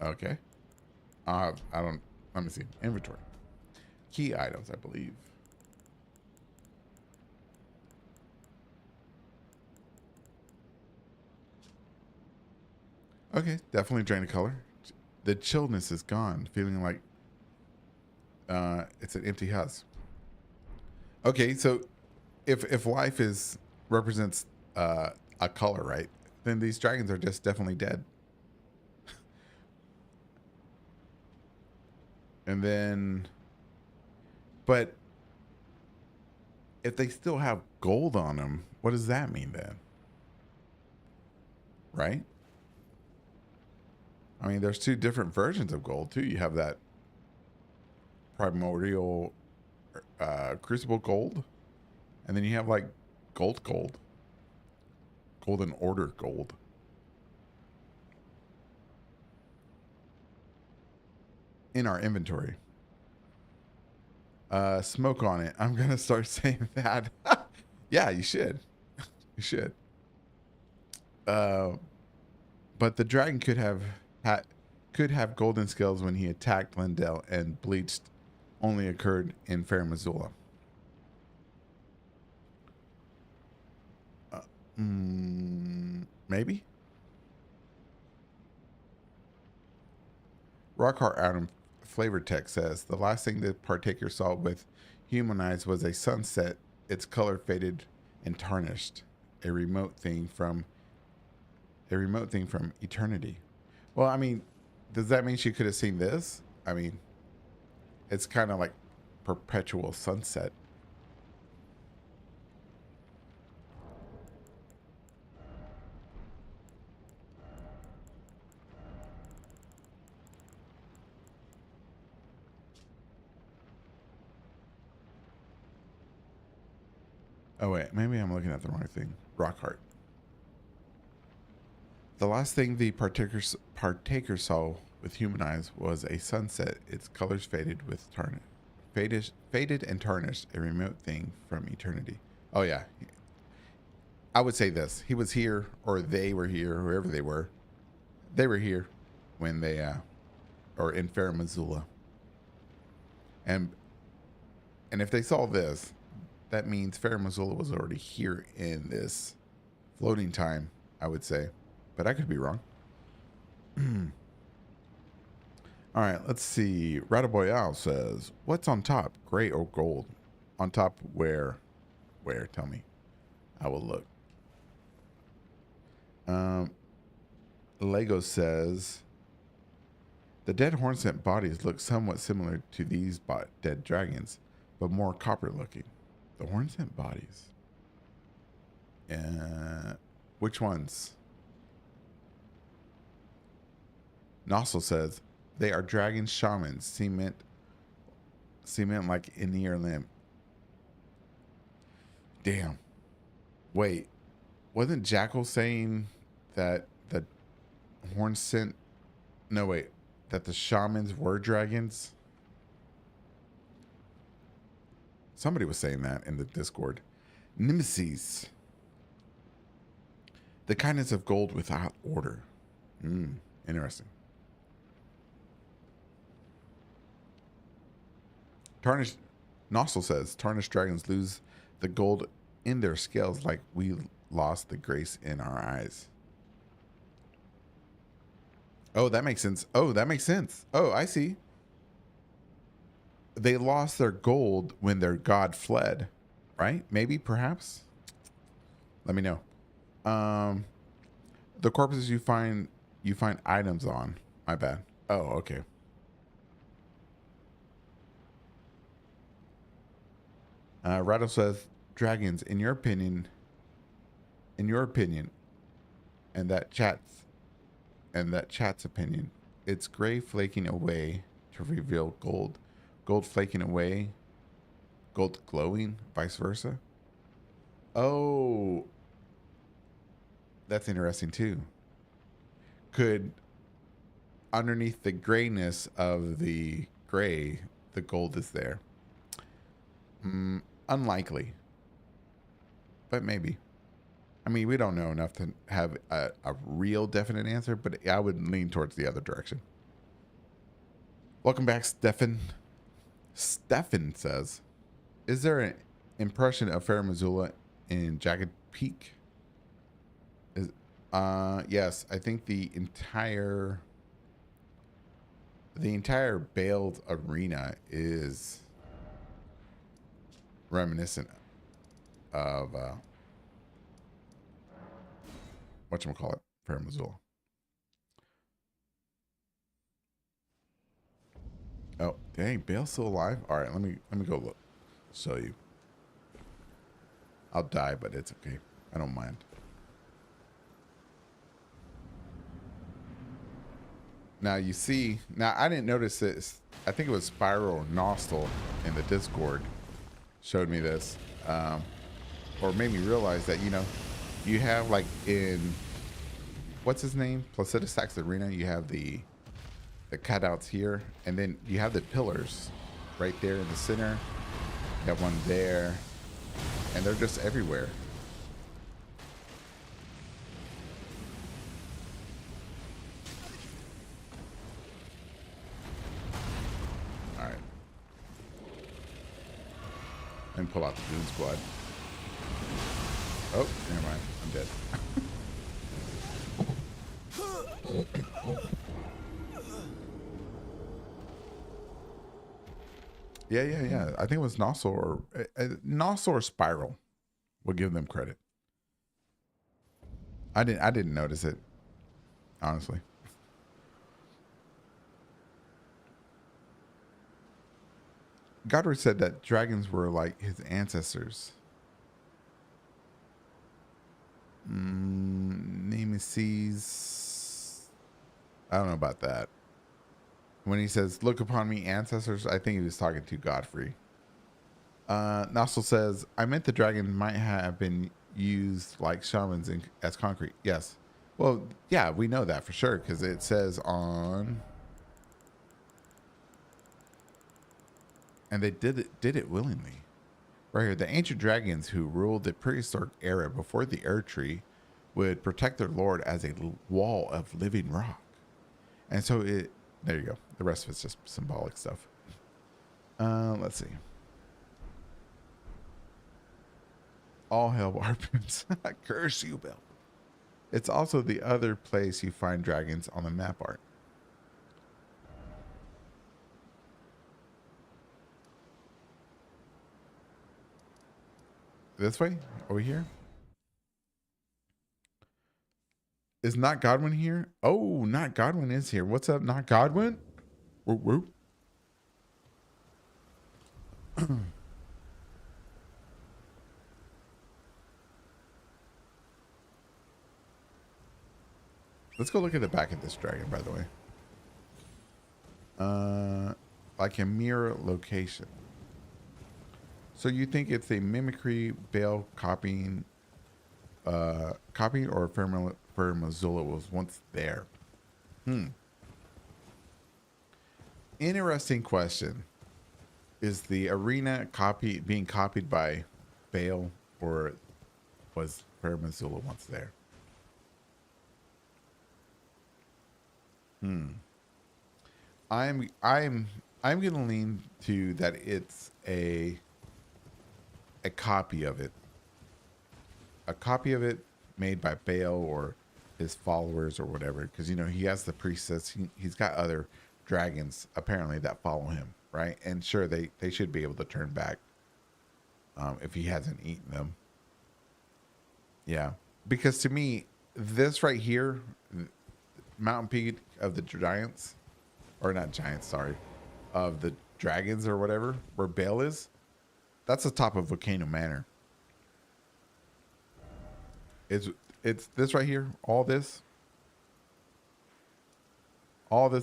Okay. I don't. Let me see. Inventory. Key items, I believe. Okay, definitely drain of color. The chillness is gone, feeling like it's an empty house. Okay, so if life is represents a color, right? Then these dragons are just definitely dead. And then, but if they still have gold on them, what does that mean then? Right? I mean, there's two different versions of gold too. You have that primordial crucible gold, and then you have like gold, golden order gold. In our inventory. Smoke on it. I'm gonna start saying that. Yeah, you should. You should. But the dragon could have golden scales when he attacked Lindell, and bleached only occurred in Fair Missoula. Maybe. Rockhart Adam Flavor Tech says the last thing the partaker saw with humanized was a sunset, its color faded and tarnished, a remote thing from eternity. Well, I mean, does that mean she could have seen this? I mean, it's kind of like perpetual sunset. Oh wait, maybe I'm looking at the wrong thing. Rockhart. The last thing the partaker saw with human eyes was a sunset. Its colors faded and tarnished, a remote thing from eternity. Oh yeah, I would say this: he was here, or they were here, whoever they were. They were here when they, or in Fair Missoula, and if they saw this, that means Fair Missoula was already here in this floating time. I would say, but I could be wrong. All right, let's see. Radaboyal says, "What's on top, gray or gold? On top, where? Where? Tell me. I will look." Lego says, "The dead horn scent bodies look somewhat similar to these dead dragons, but more copper looking. The horn scent bodies. Which ones?" Nossel says, "They are dragon shamans, cement like Aenir limb." Damn. Wait, wasn't Jackal saying that the horn scent? No, wait, that the shamans were dragons? Somebody was saying that in the Discord. Nemesis. The kindness of gold without order. Interesting. Tarnished. Nossel says tarnished dragons lose the gold in their scales like we lost the grace in our eyes. Oh, that makes sense. Oh, that makes sense. Oh, I see. They lost their gold when their god fled, right? Maybe, perhaps. Let me know. The corpses you find items on. My bad. Oh, okay. Rattle says, dragons, in your opinion, and that chat's opinion, it's gray flaking away to reveal gold. Gold flaking away, gold glowing, vice versa. Oh, that's interesting too. Could underneath the grayness of the gray, the gold is there? Unlikely, but maybe. I mean, we don't know enough to have a real definite answer, but I would lean towards the other direction. Welcome back, Stefan. Stefan says, is there an impression of Fair Missoula in Jagged Peak? Is yes, I think the entire Baled arena is reminiscent of whatchamacallit, Fair Missoula. Oh, dang, Bale's still alive? All right, let me go look. Show you. I'll die, but it's okay. I don't mind. Now you see, now I didn't notice this. I think it was Spiral or Nostal in the Discord showed me this, or made me realize that, you have like in, what's his name? Placiduous Sax Arena, you have the cutouts here, and then you have the pillars right there in the center. You have one there, and they're just everywhere. All right. And pull out the Goon Squad. Oh, never mind. I'm dead. Yeah. I think it was Nossel or Spiral. We'll give them credit. I didn't notice it, honestly. Godric said that dragons were like his ancestors. Nemesis. I don't know about that. When he says, look upon me, ancestors, I think he was talking to Godfrey. Nossel says, I meant the dragon might have been used like shamans as concrete. Yes. Well, yeah, we know that for sure because it says on... And they did it willingly. Right here, the ancient dragons who ruled the prehistoric era before the Air Tree would protect their lord as a wall of living rock. And so there you go. The rest of it's just symbolic stuff. Let's see. All hail Warpins. Curse you, Bill. It's also the other place you find dragons on the map art. This way? Over here? Is Not Godwin here? Oh, Not Godwin is here. What's up, Not Godwin? Whoop, whoop. Let's go look at the back of this dragon, by the way. Like a mirror location. So you think it's a mimicry, Bale copying, or Fair Missoula was once there? Interesting question. Is the arena being copied by Bale, or was Fair Missoula once there? I'm gonna lean to that it's a copy of it. a copy of it made by Baal or his followers or whatever, because you know he has the priestess. He's got other dragons apparently that follow him, right? And sure, they should be able to turn back if he hasn't eaten them. Yeah, because to me, this right here, Mountain Peak of the giants, or not giants, sorry, of the dragons or whatever, where Baal is, that's the top of Volcano Manor. It's it's this right here, all this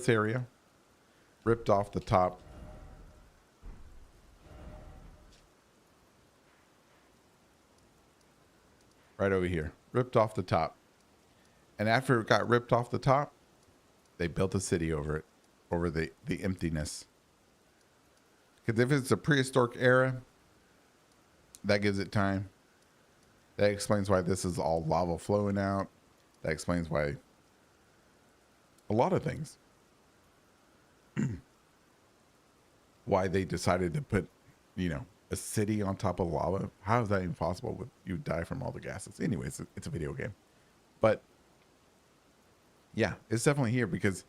area, ripped off the top. Right over here, ripped off the top. And after it got ripped off the top, they built a city over it, over the emptiness. Because if it's a prehistoric era, that gives it time. That explains why this is all lava flowing out. That explains why a lot of things. Why they decided to put, you know, a city on top of lava. How is that even possible? You die from all the gases. Anyways, it's a video game. But yeah, it's definitely here because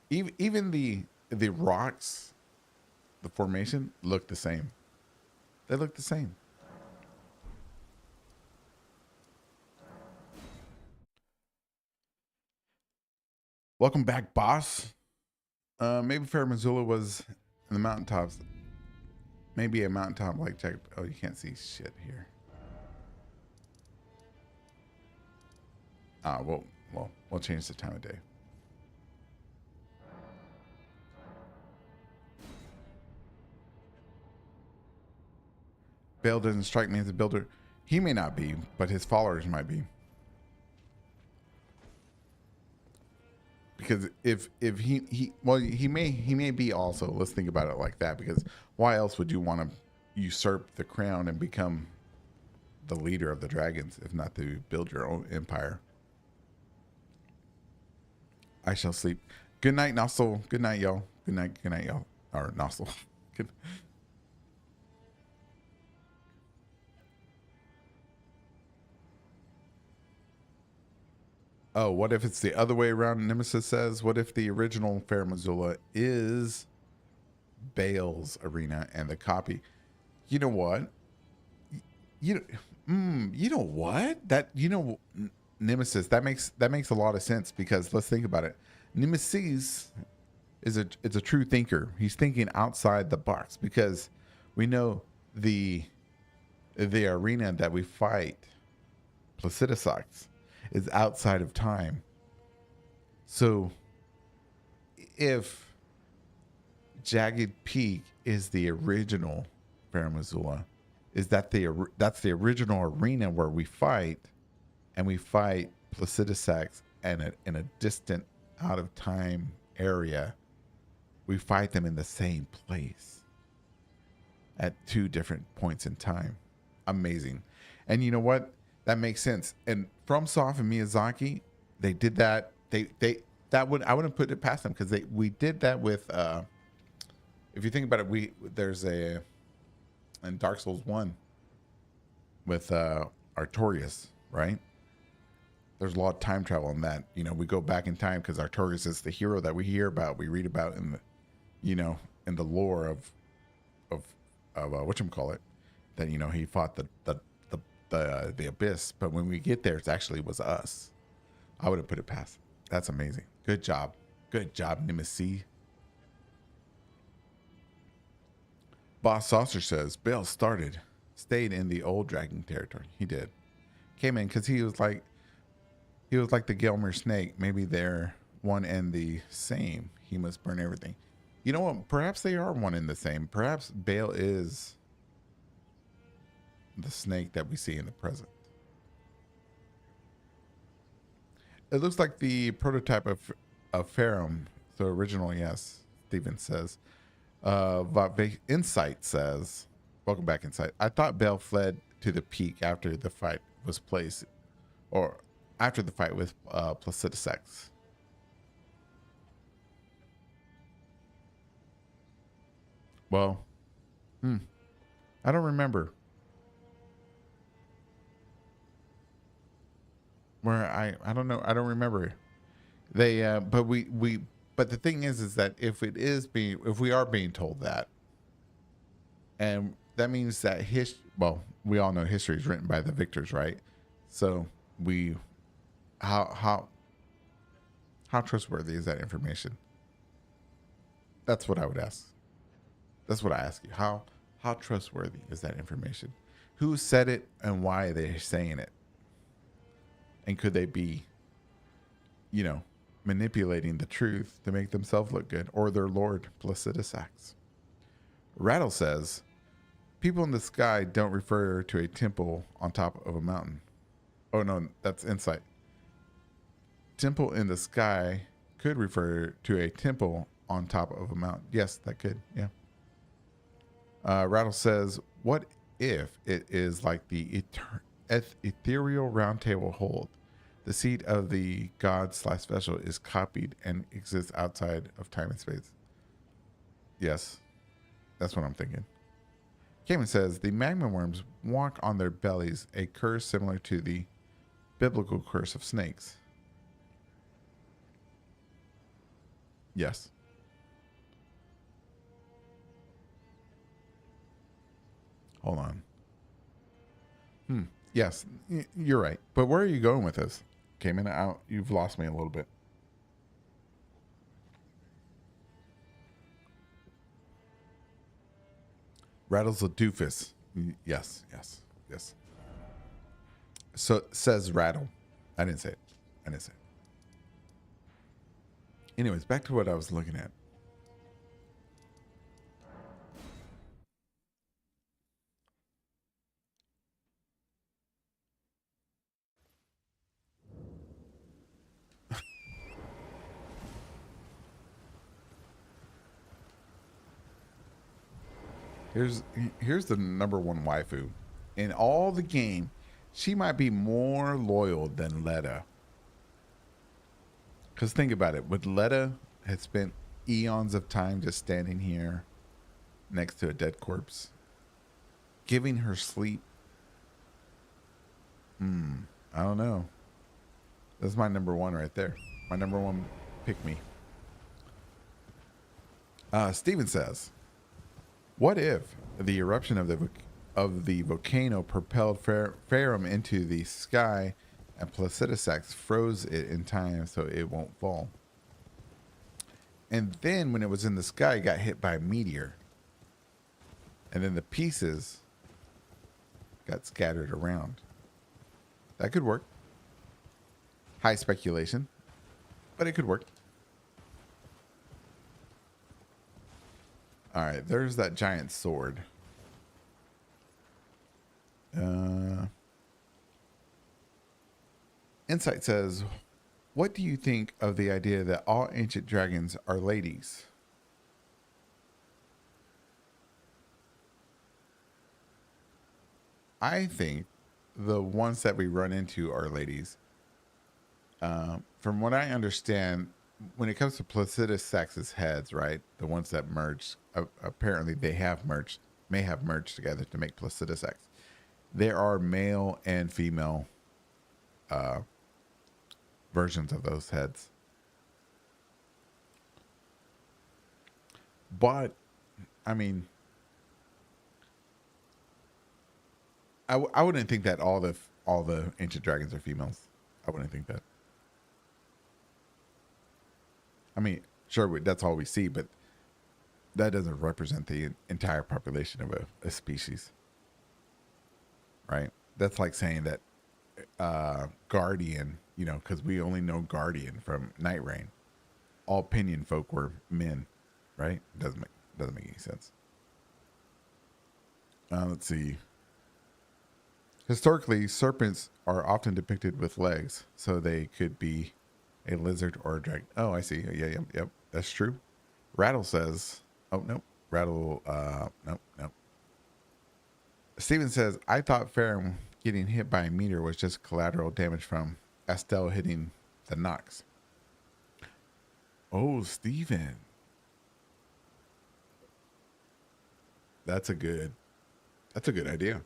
even the rocks, the formation look the same. They look the same. Welcome back, boss. Maybe Fair Missoula was in the mountaintops. Maybe a mountaintop like check. Oh, you can't see shit here. We'll change the time of day. Bale doesn't strike me as a builder. He may not be, but his followers might be. Because if he may be also. Let's think about it like that. Because why else would you want to usurp the crown and become the leader of the dragons if not to build your own empire? I shall sleep. Good night, Nozzle. Good night, y'all. Good night, y'all. Or Nozzle. Good. Oh, what if it's the other way around? Nemesis says, what if the original Fair Missoula is Bale's arena and the copy? You know what? You know what? Nemesis, that makes a lot of sense because let's think about it. Nemesis is a true thinker. He's thinking outside the box because we know the arena that we fight, Placidusax, is outside of time. So if Jagged Peak is the original Fair Missoula, that's the original arena where we fight, and we fight Placidusax and in a distant, out of time area. We fight them in the same place at two different points in time. Amazing. And you know what? That makes sense. And FromSoft and Miyazaki, they did that. I wouldn't put it past them because we did that with. If you think about it, there's in Dark Souls 1 with Artorias, right? There's a lot of time travel in that. You know, we go back in time because Artorias is the hero that we hear about, we read about in the lore of whatchamacallit, that he fought the abyss. But when we get there, it actually was us. I wouldn't put it past. That's amazing. Good job, Nemesis. Boss Saucer says Bale stayed in the old dragon territory. He did. Came in because he was like the Gelmer snake. Maybe they're one and the same. He must burn everything. You know what? Perhaps they are one and the same. Perhaps Bale is the snake that we see in the present. It looks like the prototype of Ferrum. So original, yes. Steven says. Insight says, welcome back, Insight. I thought Bale fled to the peak after the fight was placed, or after the fight with Placidusax. Well, I don't remember. where I don't know, I don't remember. They but we but the thing is that if we are being told that, and that means that well, we all know history is written by the victors, right? So we how how trustworthy is that information? That's what I would ask. That's what I ask you. How trustworthy is that information? Who said it and why they're saying it? And could they be, you know, manipulating the truth to make themselves look good, or their lord Placidus acts? Rattle says, people in the sky don't refer to a temple on top of a mountain. Oh no, that's insight. Temple in the sky could refer to a temple on top of a mountain. Yes, that could. Yeah. Rattle says, what if it is like the ethereal round table hold? The seat of the god slash vessel is copied and exists outside of time and space. Yes, that's what I'm thinking. Cayman says the magma worms walk on their bellies, a curse similar to the biblical curse of snakes. Yes. Hold on. Yes, you're right. But where are you going with this? Cayman, you've lost me a little bit. Rattles a doofus. Yes, yes, yes. So says Rattle. I didn't say it. I didn't say it. Anyways, back to what I was looking at. Here's here's the number one waifu. In all the game, she might be more loyal than Letta. Because think about it. Would Letta had spent eons of time just standing here next to a dead corpse, giving her sleep? I don't know. That's my number one right there. My number one pick me. Steven says, what if the eruption of the volcano propelled Farum into the sky and Placidusax froze it in time so it won't fall? And then when it was in the sky, it got hit by a meteor. And then the pieces got scattered around. That could work. High speculation, but it could work. All right, there's that giant sword. Insight says, what do you think of the idea that all ancient dragons are ladies? I think the ones that we run into are ladies. From what I understand, when it comes to Placidus Sax's heads, right, the ones that merged, apparently they have merged, may have merged together to make Placidus Sax. There are male and female versions of those heads. But, I mean, I wouldn't think that all the ancient dragons are females. I wouldn't think that. I mean, sure, that's all we see, but that doesn't represent the entire population of a species, right? That's like saying that Guardian, you know, because we only know Guardian from Night Rain. All Pinion folk were men, right? Doesn't make any sense. Let's see. Historically, serpents are often depicted with legs, so they could be a lizard or a dragon. Oh, I see. Yeah, yep. That's true. Rattle says, oh, nope. Rattle, nope. Steven says, I thought Farum getting hit by a meteor was just collateral damage from Estelle hitting the Nox. Oh, Steven. That's a good idea.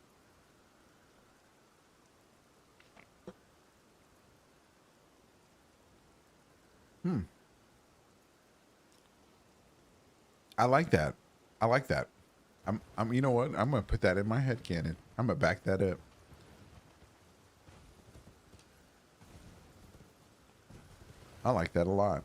I like that. I like that. You know what? I'm gonna put that in my head canon. I'm gonna back that up. I like that a lot.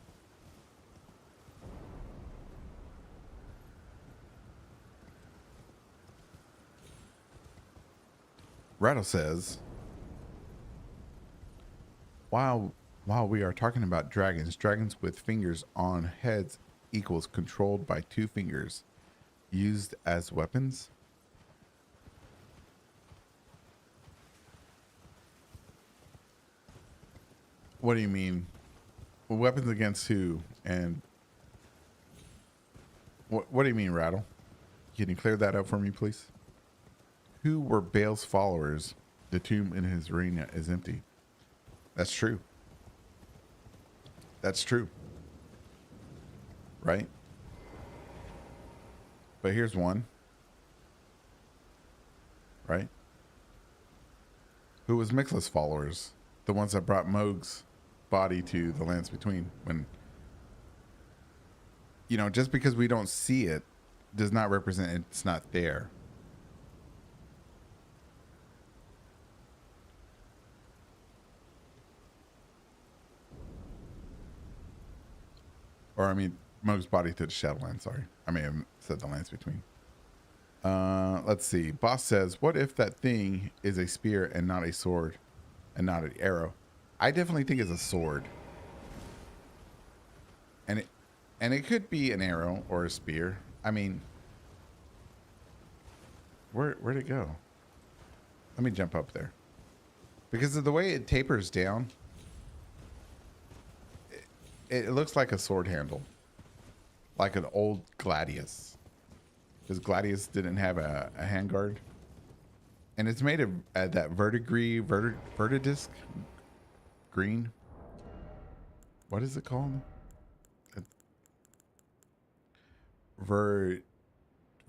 Rattle says, while we are talking about dragons, dragons with fingers on heads equals controlled by two fingers used as weapons. What do you mean? Weapons against who? And what do you mean, Rattle? Can you clear that up for me, please? Who were Baal's followers? The tomb in his arena is empty. That's true. That's true. Right? But here's one. Right? Who was Michla's followers? The ones that brought Mog's body to the lands between. When, you know, just because we don't see it does not represent it's not there. Or, I mean, Mog's body to the Shadowlands, sorry. I may have said the lands between. Let's see. Boss says, what if that thing is a spear and not a sword and not an arrow? I definitely think it's a sword. And it could be an arrow or a spear. I mean, where'd it go? Let me jump up there. Because of the way it tapers down, it looks like a sword handle. Like an old Gladius. Because Gladius didn't have a handguard. And it's made of that verdigris green. What is it called?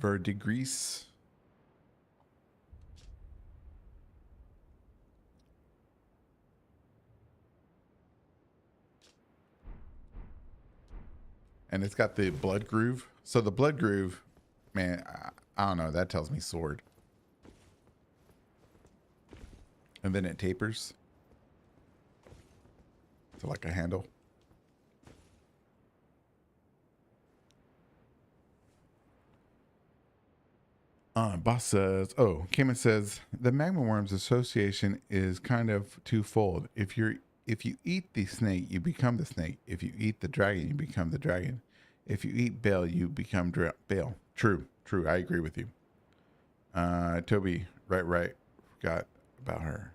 Verdigris. And it's got the blood groove. So the blood groove, man, I don't know. That tells me sword. And then it tapers to like a handle. Boss says, Cayman says the magma worms association is kind of twofold. If you eat the snake, you become the snake. If you eat the dragon, you become the dragon. If you eat Baal, you become Baal. True. I agree with you. Toby, right. Forgot about her.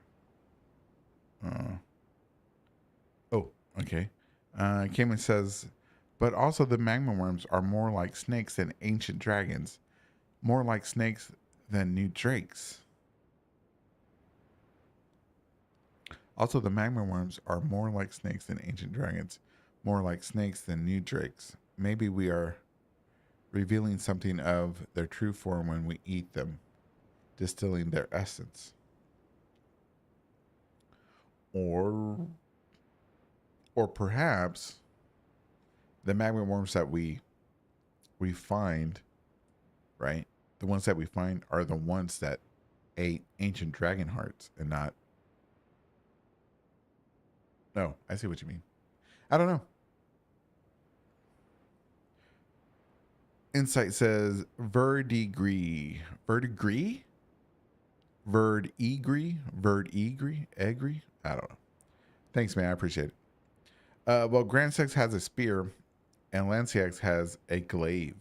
Okay. Cayman says, but also the magma worms are more like snakes than ancient dragons. More like snakes than new drakes. Also, the magma worms are more like snakes than ancient dragons. More like snakes than new drakes. Maybe we are revealing something of their true form when we eat them, distilling their essence. Or perhaps the magma worms that we find, right? The ones that we find are the ones that ate ancient dragon hearts and not. No, I see what you mean. I don't know. Insight says verdigris. Verdigris? Verdigris? Egri? I don't know. Thanks, man. I appreciate it. Well, Grand Sex has a spear and Lanciax has a glaive.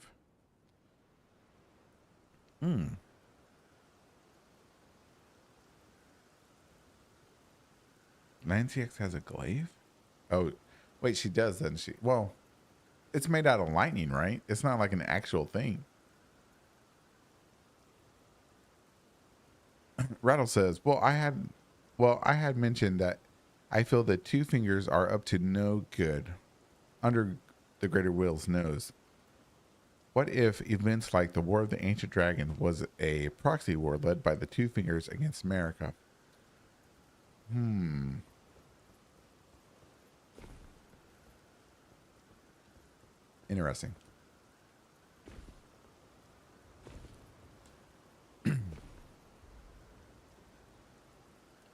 Lanciax has a glaive? Oh, wait, she does, doesn't she? Well, it's made out of lightning, right? It's not like an actual thing. Rattle says, I had mentioned that I feel that two fingers are up to no good under the Greater Will's nose. What if events like the War of the Ancient Dragon was a proxy war led by the Two Fingers against America? Interesting.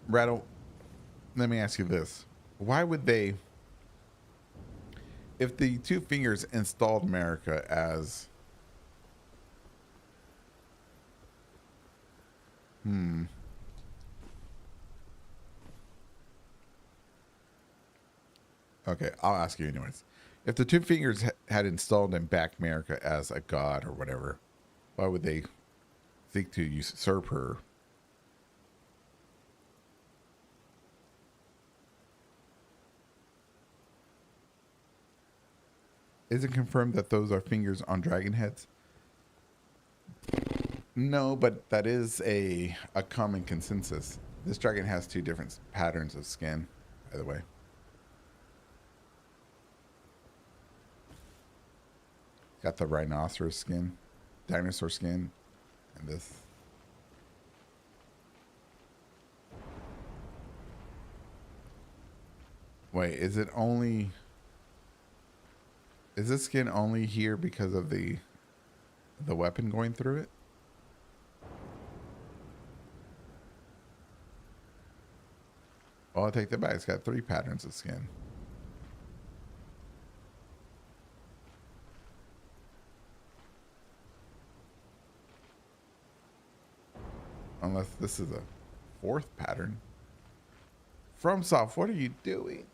Rattle, let me ask you this. Why would they, if the Two Fingers installed America as, okay, I'll ask you anyways. If the Two Fingers had installed and backed America as a god or whatever, why would they seek to usurp her? Is it confirmed that those are fingers on dragon heads? No, but that is a common consensus. This dragon has two different patterns of skin, by the way. Got the rhinoceros skin, dinosaur skin, and this. Wait, is it only... Is this skin only here because of the weapon going through it? Oh, I'll take that back. It's got 3 patterns of skin. Unless this is a 4th pattern. FromSoft, what are you doing?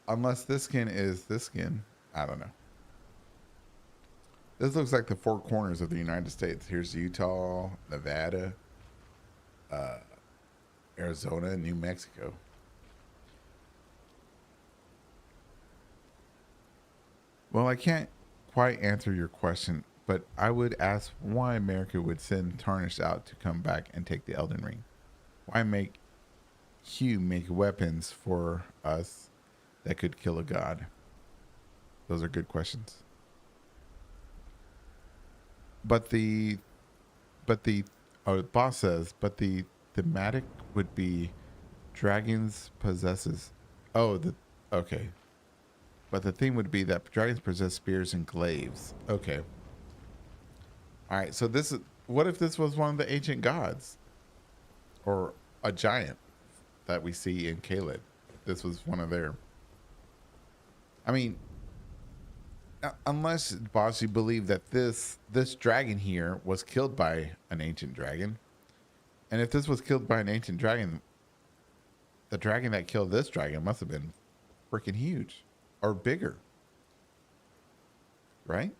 Unless this skin is this skin. I don't know. This looks like the 4 corners of the United States. Here's Utah, Nevada, Arizona, and New Mexico. Well, I can't quite answer your question, but I would ask why America would send Tarnished out to come back and take the Elden Ring. Why make Hugh make weapons for us that could kill a god? Those are good questions. But the boss says, but the thematic would be dragons possesses. Oh, okay. But the theme would be that dragons possess spears and glaives. Okay. All right. So this is, what if this was one of the ancient gods, or a giant that we see in Caleb? This was one of their. I mean, unless, boss, you believe that this dragon here was killed by an ancient dragon, and if this was killed by an ancient dragon, the dragon that killed this dragon must have been freaking huge or bigger, right?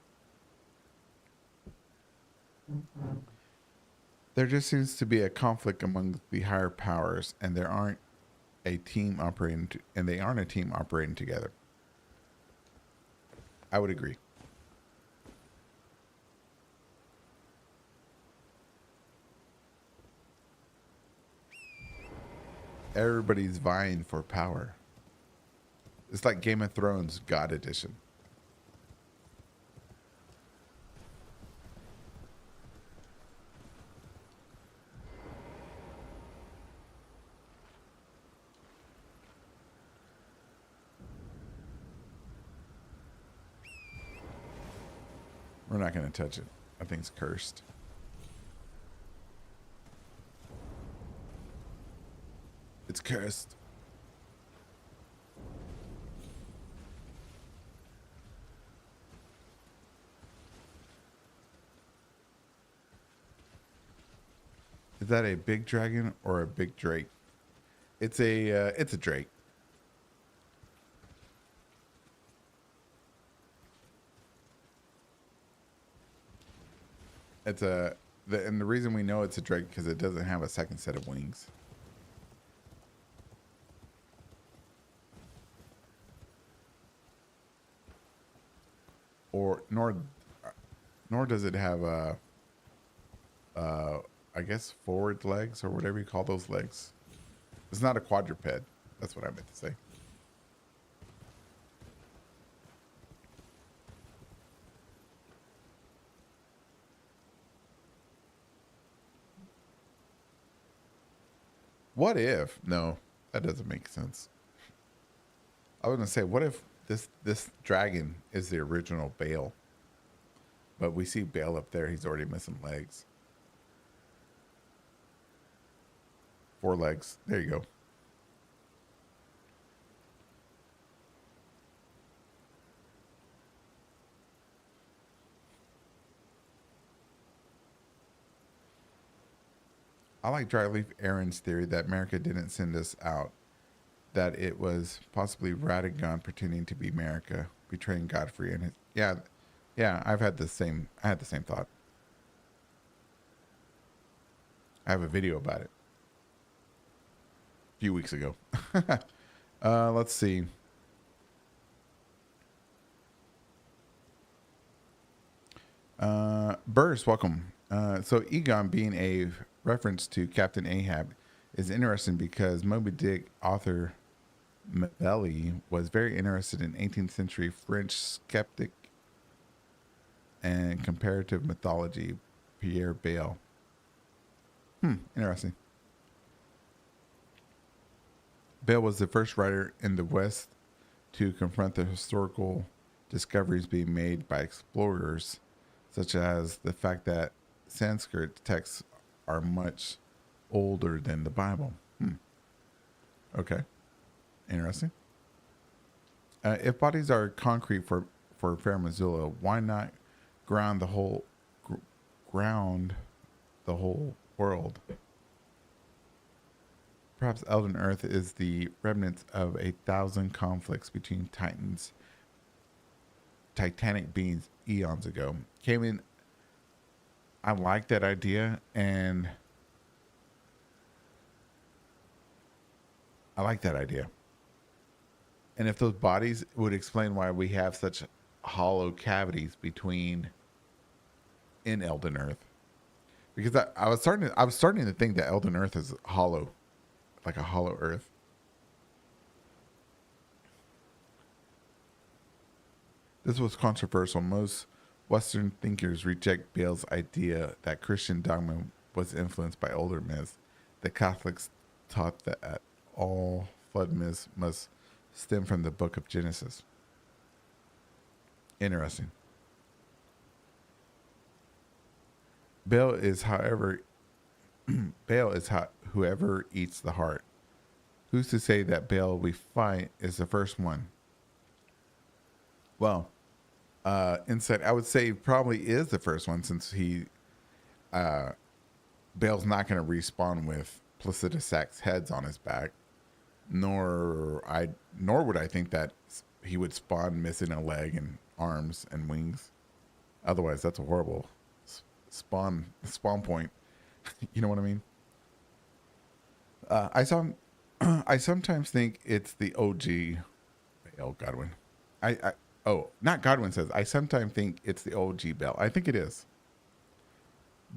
There just seems to be a conflict among the higher powers, and there aren't a team operating, and they aren't a team operating together. I would agree. Everybody's vying for power. It's like Game of Thrones God Edition. We're not going to touch it. I think it's cursed. It's cursed. Is that a big dragon or a big drake? It's a drake. It's and the reason we know it's a drake because it doesn't have a second set of wings. Or nor does it have I guess forward legs or whatever you call those legs. It's not a quadruped. That's what I meant to say. What if? No, that doesn't make sense. I was gonna say, what if this dragon is the original Bale, but we see Bale up there. He's already missing legs. 4 legs. There you go. I like Dryleaf Aaron's theory that America didn't send us out, that it was possibly Radagon pretending to be America, betraying Godfrey and his. Yeah, yeah. I had the same thought. I have a video about it a few weeks ago. Let's see. Burrs, welcome. So Egon being a reference to Captain Ahab is interesting because Moby Dick author Mavelli was very interested in 18th century French skeptic and comparative mythology, Pierre Bayle. Interesting. Bayle was the first writer in the West to confront the historical discoveries being made by explorers, such as the fact that Sanskrit texts are much older than the Bible. Okay. Interesting. If bodies are concrete for Fair Missoula, why not ground the whole ground the whole world? Perhaps Elden Earth is the remnants of 1,000 conflicts between titanic beings eons ago. Came in. I like that idea, and I like that idea. And if those bodies would explain why we have such hollow cavities between in Elden Earth, because I was starting to think that Elden Earth is hollow, like a hollow Earth. This was controversial. Most Western thinkers reject Bale's idea that Christian dogma was influenced by older myths. The Catholics taught that all flood myths must stem from the book of Genesis. Interesting. Bale is, however, whoever eats the heart. Who's to say that Bale we fight is the first one? Well, insight, I would say probably is the first one, since Bale's not going to respawn with Placidusax heads on his back, nor would I think that he would spawn missing a leg and arms and wings. Otherwise, that's a horrible spawn point. You know what I mean? I sometimes think it's the OG Bale Godwin. Not Godwin says. I sometimes think it's the OG Bale. I think it is.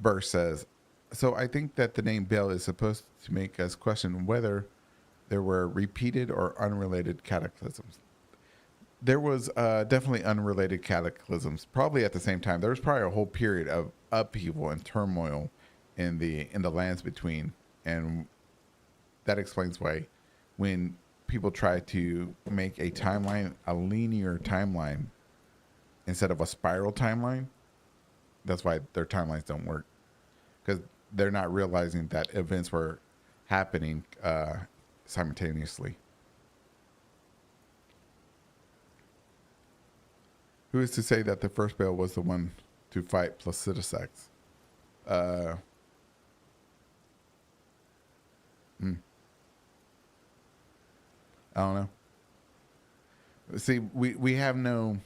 Burr says, so I think that the name Bale is supposed to make us question whether there were repeated or unrelated cataclysms. There was definitely unrelated cataclysms. Probably at the same time. There was probably a whole period of upheaval and turmoil in the lands between, and that explains why when people try to make a timeline, a linear timeline, instead of a spiral timeline, that's why their timelines don't work, because they're not realizing that events were happening simultaneously. Who is to say that the first Bale was the one to fight Placidusax? I don't know. See, we have no.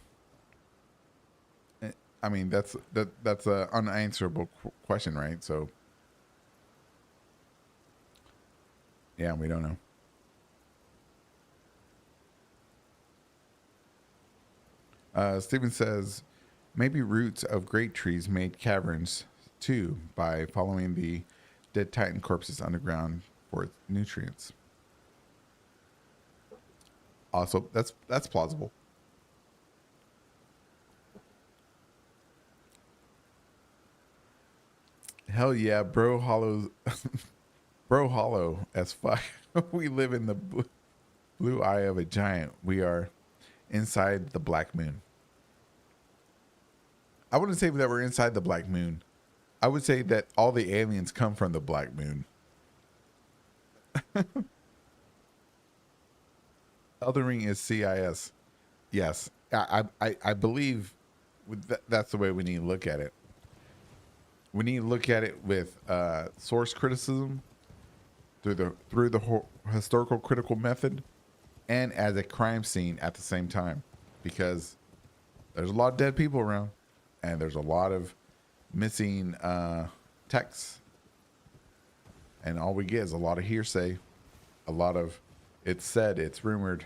I mean, that's an unanswerable question, right? So, yeah, we don't know. Stephen says, maybe roots of great trees made caverns too by following the dead Titan corpses underground for its nutrients. Also, that's plausible. Hell yeah, bro, hollow, bro, hollow as fuck. We live in the blue eye of a giant. We are inside the Black Moon. I wouldn't say that we're inside the Black Moon. I would say that all the aliens come from the Black Moon. Elden Ring is CIS. Yes, I believe that's the way we need to look at it. We need to look at it with source criticism through the historical critical method, and as a crime scene at the same time, because there's a lot of dead people around, and there's a lot of missing texts, and all we get is a lot of hearsay, a lot of it's said, it's rumored.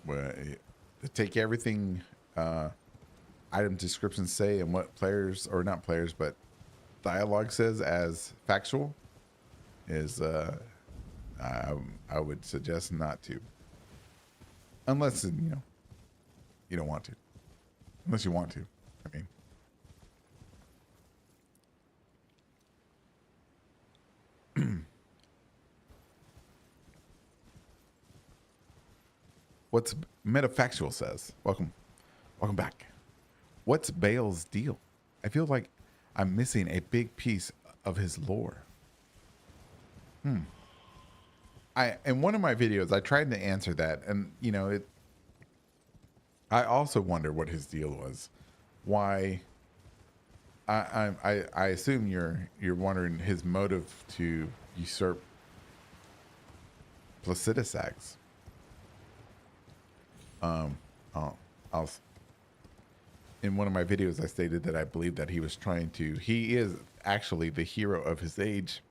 Well, to take everything item descriptions say and what players, or not players, but dialogue says as factual is I would suggest not to, unless you don't want to, unless you want to. I mean, what's metafactual says? Welcome back. What's Bale's deal? I feel like I'm missing a big piece of his lore. In one of my videos, I tried to answer that, and I also wonder what his deal was. Why? I assume you're wondering his motive to usurp Placidusax. In one of my videos, I stated that I believe that he is actually the hero of his age,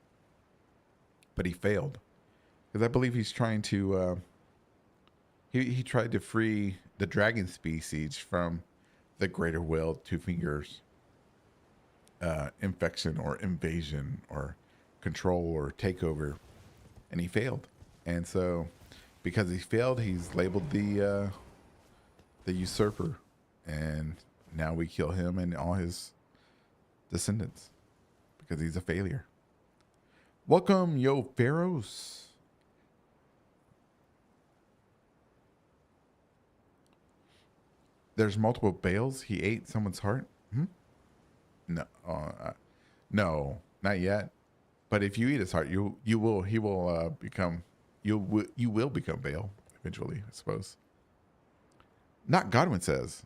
but he failed. Because I believe he's trying to, he tried to free the dragon species from the greater will, Two Fingers, infection or invasion or control or takeover, and he failed. And so, because he failed, he's labeled the usurper, and now we kill him and all his descendants because he's a failure. Welcome, yo, pharaohs. There's multiple Bales. He ate someone's heart. No, no, not yet. But if you eat his heart, he will become Bale eventually, I suppose. Not Godwin says,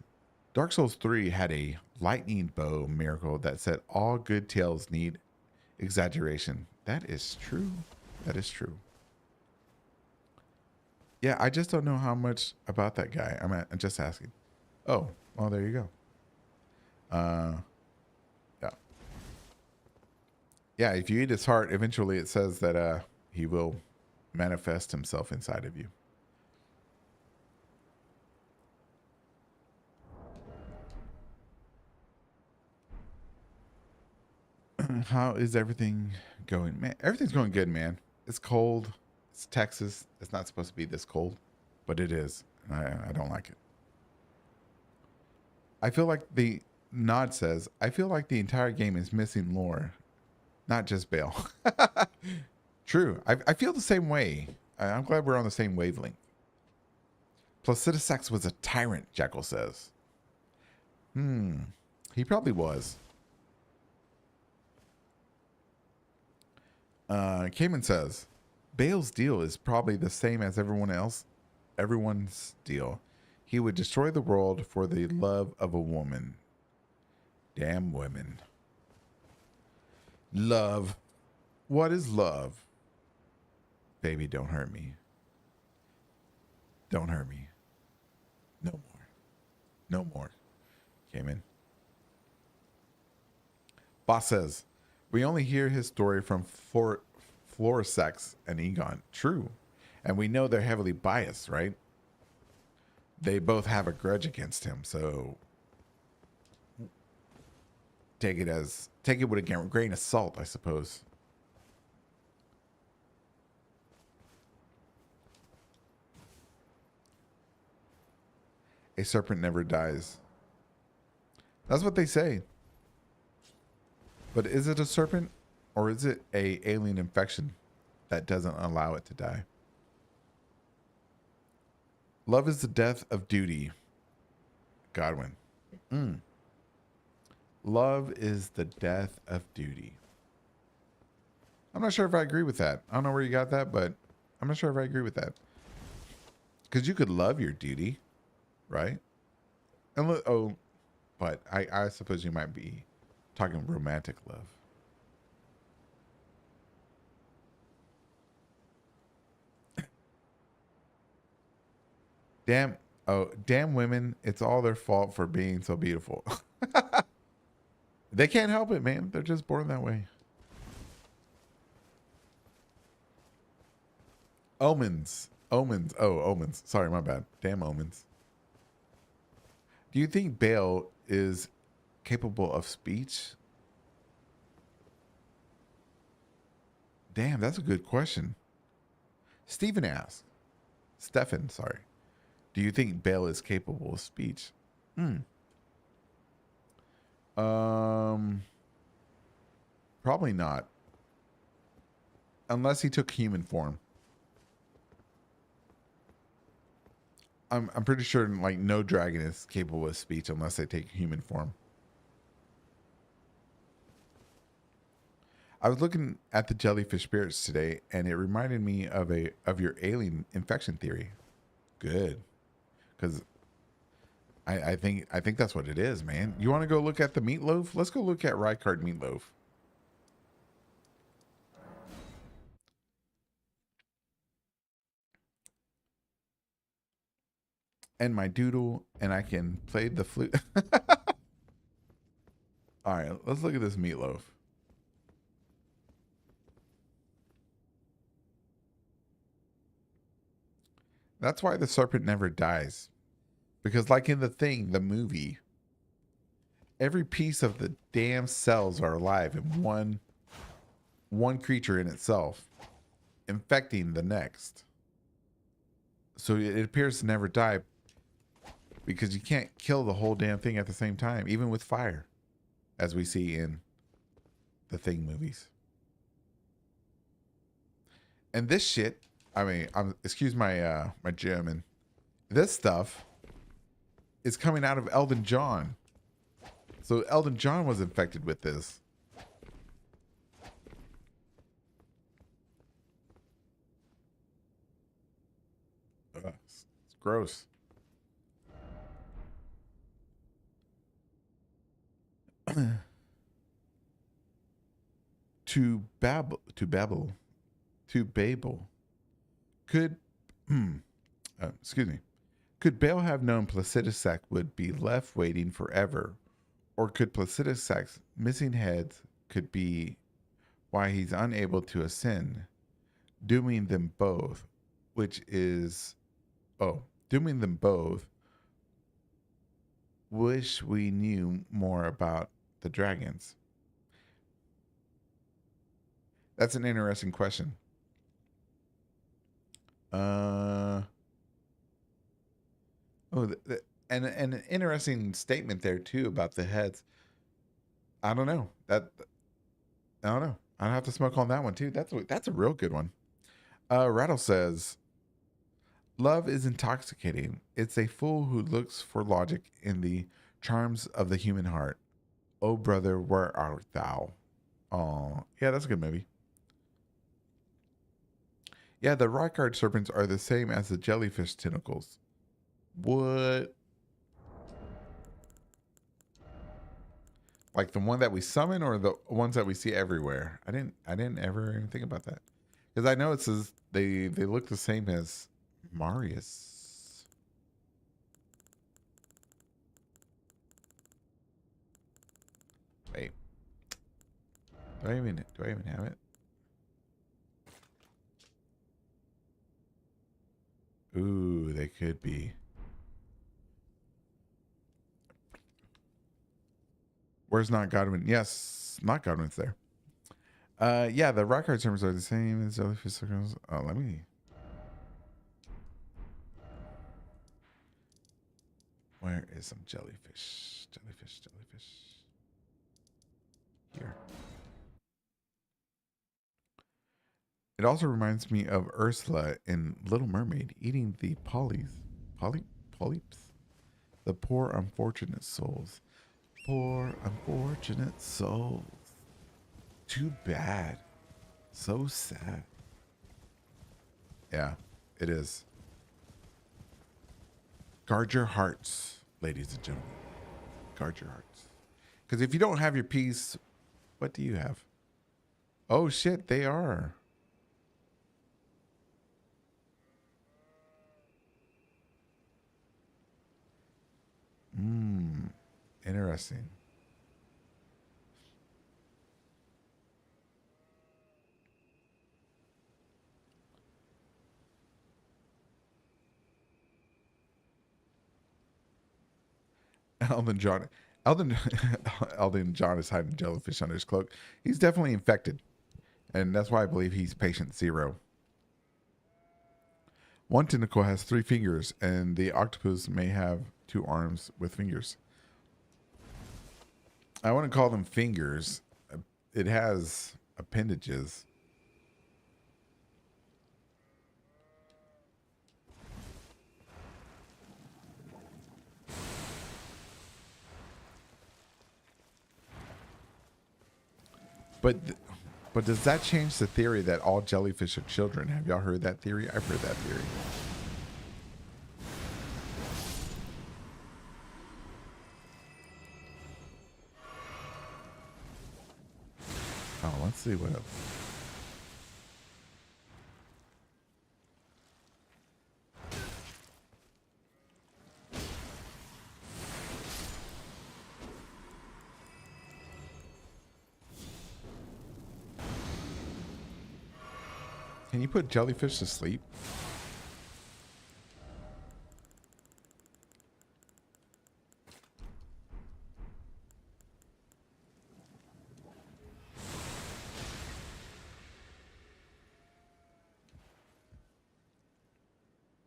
Dark Souls 3 had a lightning bow miracle that said all good tales need exaggeration. That is true. That is true. Yeah, I just don't know how much about that guy. I'm just asking. Oh, well, there you go. Yeah. Yeah, if you eat his heart, eventually it says that he will manifest himself inside of you. How is everything going? Man, everything's going good, man. It's cold. It's Texas. It's not supposed to be this cold, but it is. I don't like it. I feel like the Nod says, I feel like the entire game is missing lore, not just Bale. True. I feel the same way. I'm glad we're on the same wavelength. Placidusax was a tyrant, Jekyll says. He probably was. Cayman says, Bale's deal is probably the same as everyone's deal. He would destroy the world for the love of a woman. Damn women. Love. What is love? Baby, don't hurt me. Don't hurt me. No more. No more. Cayman. Boss says, we only hear his story from Florisax and Egon. True. And we know they're heavily biased, right? They both have a grudge against him, so take it with a grain of salt, I suppose. A serpent never dies. That's what they say. But is it a serpent, or is it a alien infection that doesn't allow it to die? Love is the death of duty. Godwin. Love is the death of duty. I'm not sure if I agree with that. I don't know where you got that, but I'm not sure if I agree with that. Because you could love your duty, right? And but I suppose you might be talking romantic love. Damn women, it's all their fault for being so beautiful. They can't help it, man. They're just born that way. Omens. Omens. Oh, omens. Sorry, my bad. Damn omens. Do you think Bale is capable of speech? Damn, that's a good question. Stephen asks. Stefan, sorry. Do you think Bale is capable of speech? Probably not. Unless he took human form. I'm pretty sure like no dragon is capable of speech unless they take human form. I was looking at the jellyfish spirits today, and it reminded me of your alien infection theory. Good, because I think that's what it is, man. You want to go look at the meatloaf? Let's go look at Rykard meatloaf. And my doodle, and I can play the flute. All right, let's look at this meatloaf. That's why the serpent never dies. Because like in The Thing, the movie, every piece of the damn cells are alive in one creature in itself, infecting the next. So it appears to never die because you can't kill the whole damn thing at the same time, even with fire, as we see in the Thing movies. And this shit, I mean, excuse my my German. This stuff is coming out of Elden John. So Elden John was infected with this. Ugh, it's gross. To Babel. Could, excuse me. Could Bale have known Placidusac would be left waiting forever? Or could Placidusac's missing heads could be why he's unable to ascend, dooming them both, dooming them both. Wish we knew more about the dragons. That's an interesting question. And an interesting statement there too about the heads. I don't know. I don't know. I'll have to smoke on that one too. That's a real good one. Rattle says, "Love is intoxicating. It's a fool who looks for logic in the charms of the human heart. Oh brother, where art thou?" Oh, yeah, that's a good movie. Yeah, the Rykard serpents are the same as the jellyfish tentacles. What? Like the one that we summon, or the ones that we see everywhere? I didn't ever even think about that, because I know it says they look the same as Marius. Wait, do I even have it? Ooh, they could be. Where's not Godwin? Yes, not Godwin's there. Yeah, the rock art terms are the same as jellyfish circles. Oh, let me. Where is some jellyfish? Jellyfish. Here. It also reminds me of Ursula in Little Mermaid eating the Polyps? The poor unfortunate souls. Poor unfortunate souls. Too bad. So sad. Yeah, it is. Guard your hearts, ladies and gentlemen. Guard your hearts. Because if you don't have your peace, what do you have? Oh shit, they are. Interesting. Elden John. Elden Elden John is hiding jellyfish under his cloak. He's definitely infected. And that's why I believe he's patient zero. One tentacle has 3 fingers, and the octopus may have 2 arms with fingers. I wouldn't call them fingers. It has appendages. But does that change the theory that all jellyfish are children? Have y'all heard that theory? I've heard that theory. Oh, let's see what else. Can you put jellyfish to sleep?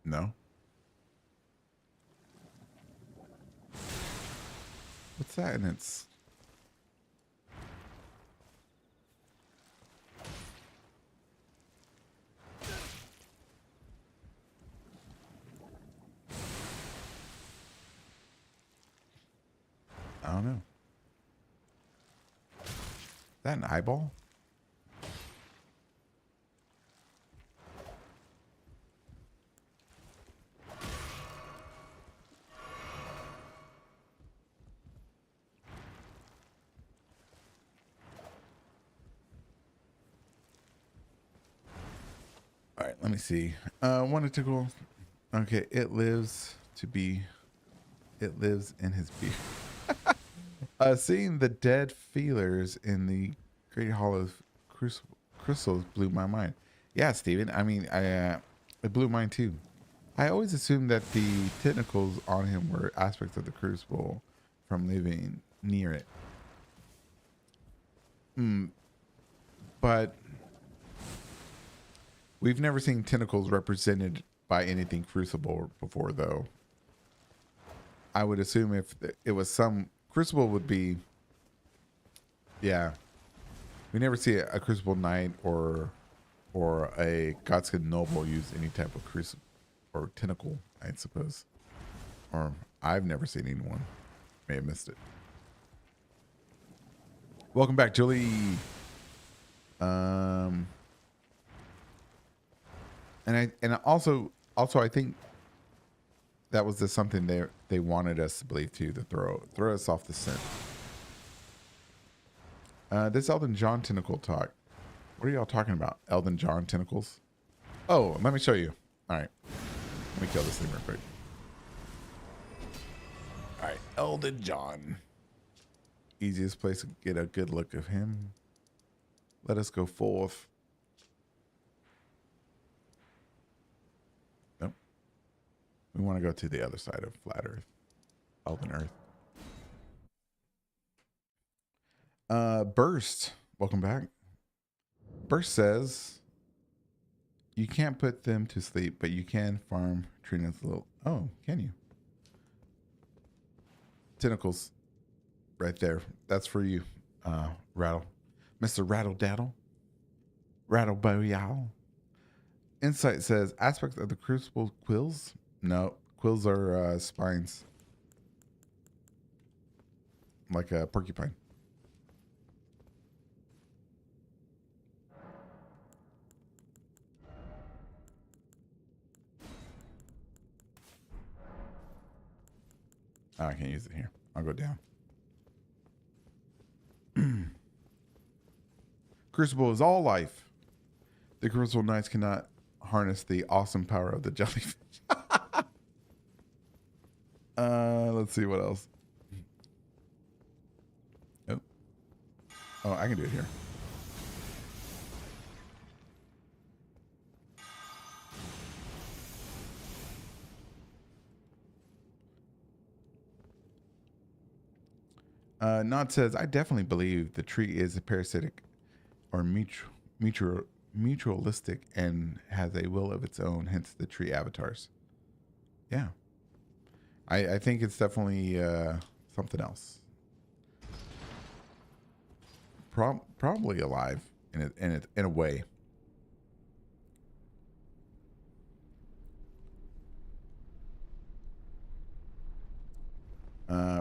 No. What's that? And it's I don't know. Is that an eyeball? All right, let me see. One tickle. Okay, it lives in his beard. Seeing the dead feelers in the Great Hall of Crystals blew my mind. Yeah, Steven. I mean, it blew mine too. I always assumed that the tentacles on him were aspects of the crucible from living near it. But we've never seen tentacles represented by anything crucible before, though. I would assume if it was some crucible would be, yeah. We never see a crucible knight or a Godskin noble use any type of crucible or tentacle, I suppose. Or I've never seen anyone. May have missed it. Welcome back, Julie. And also I think that was just something they wanted us to believe too, to throw us off the scent. This Elden John tentacle talk. What are y'all talking about? Elden John tentacles? Oh, let me show you. All right. Let me kill this thing real quick. All right. Elden John. Easiest place to get a good look of him. Let us go forth. Nope. We want to go to the other side of flat Earth. Elden Earth. Burst. Welcome back. Burst says you can't put them to sleep, but you can farm Trina's little. Oh, can you? Tentacles. Right there. That's for you, Rattle. Mr. Rattle Daddle. Rattle Boyal. Insight says aspects of the crucible quills. No, Quills are spines, like a porcupine. Oh, I can't use it here. I'll go down. Crucible is all life. The Crucible Knights cannot harness the awesome power of the jellyfish. Let's see what else. Oh, oh, I can do it here. Nod says, I definitely believe the tree is a parasitic or mutualistic and has a will of its own, hence the tree avatars. Yeah. I think it's definitely something else. Probably alive in a way.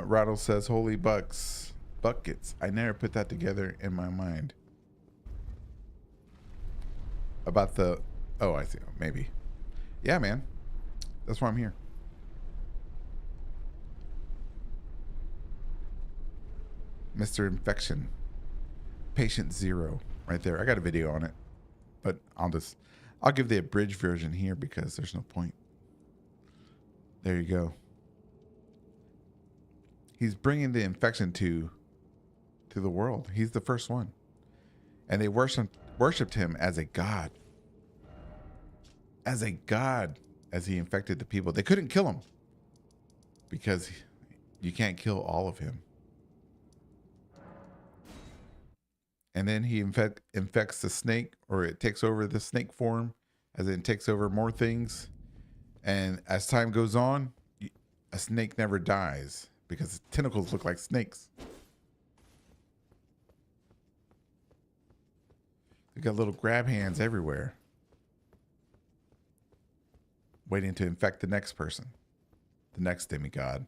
Rattle says, holy buckets. I never put that together in my mind. About the, oh, I see. Maybe. Yeah, man. That's why I'm here. Mr. Infection. Patient Zero. Right there. I got a video on it. But I'll give the abridged version here because there's no point. There you go. He's bringing the infection to the world. He's the first one. And they worshipped him as a god. As a god, as he infected the people. They couldn't kill him because you can't kill all of him. And then he infects the snake, or it takes over the snake form, as it takes over more things. And as time goes on, a snake never dies because its tentacles look like snakes. They got little grab hands everywhere, waiting to infect the next person, the next demigod.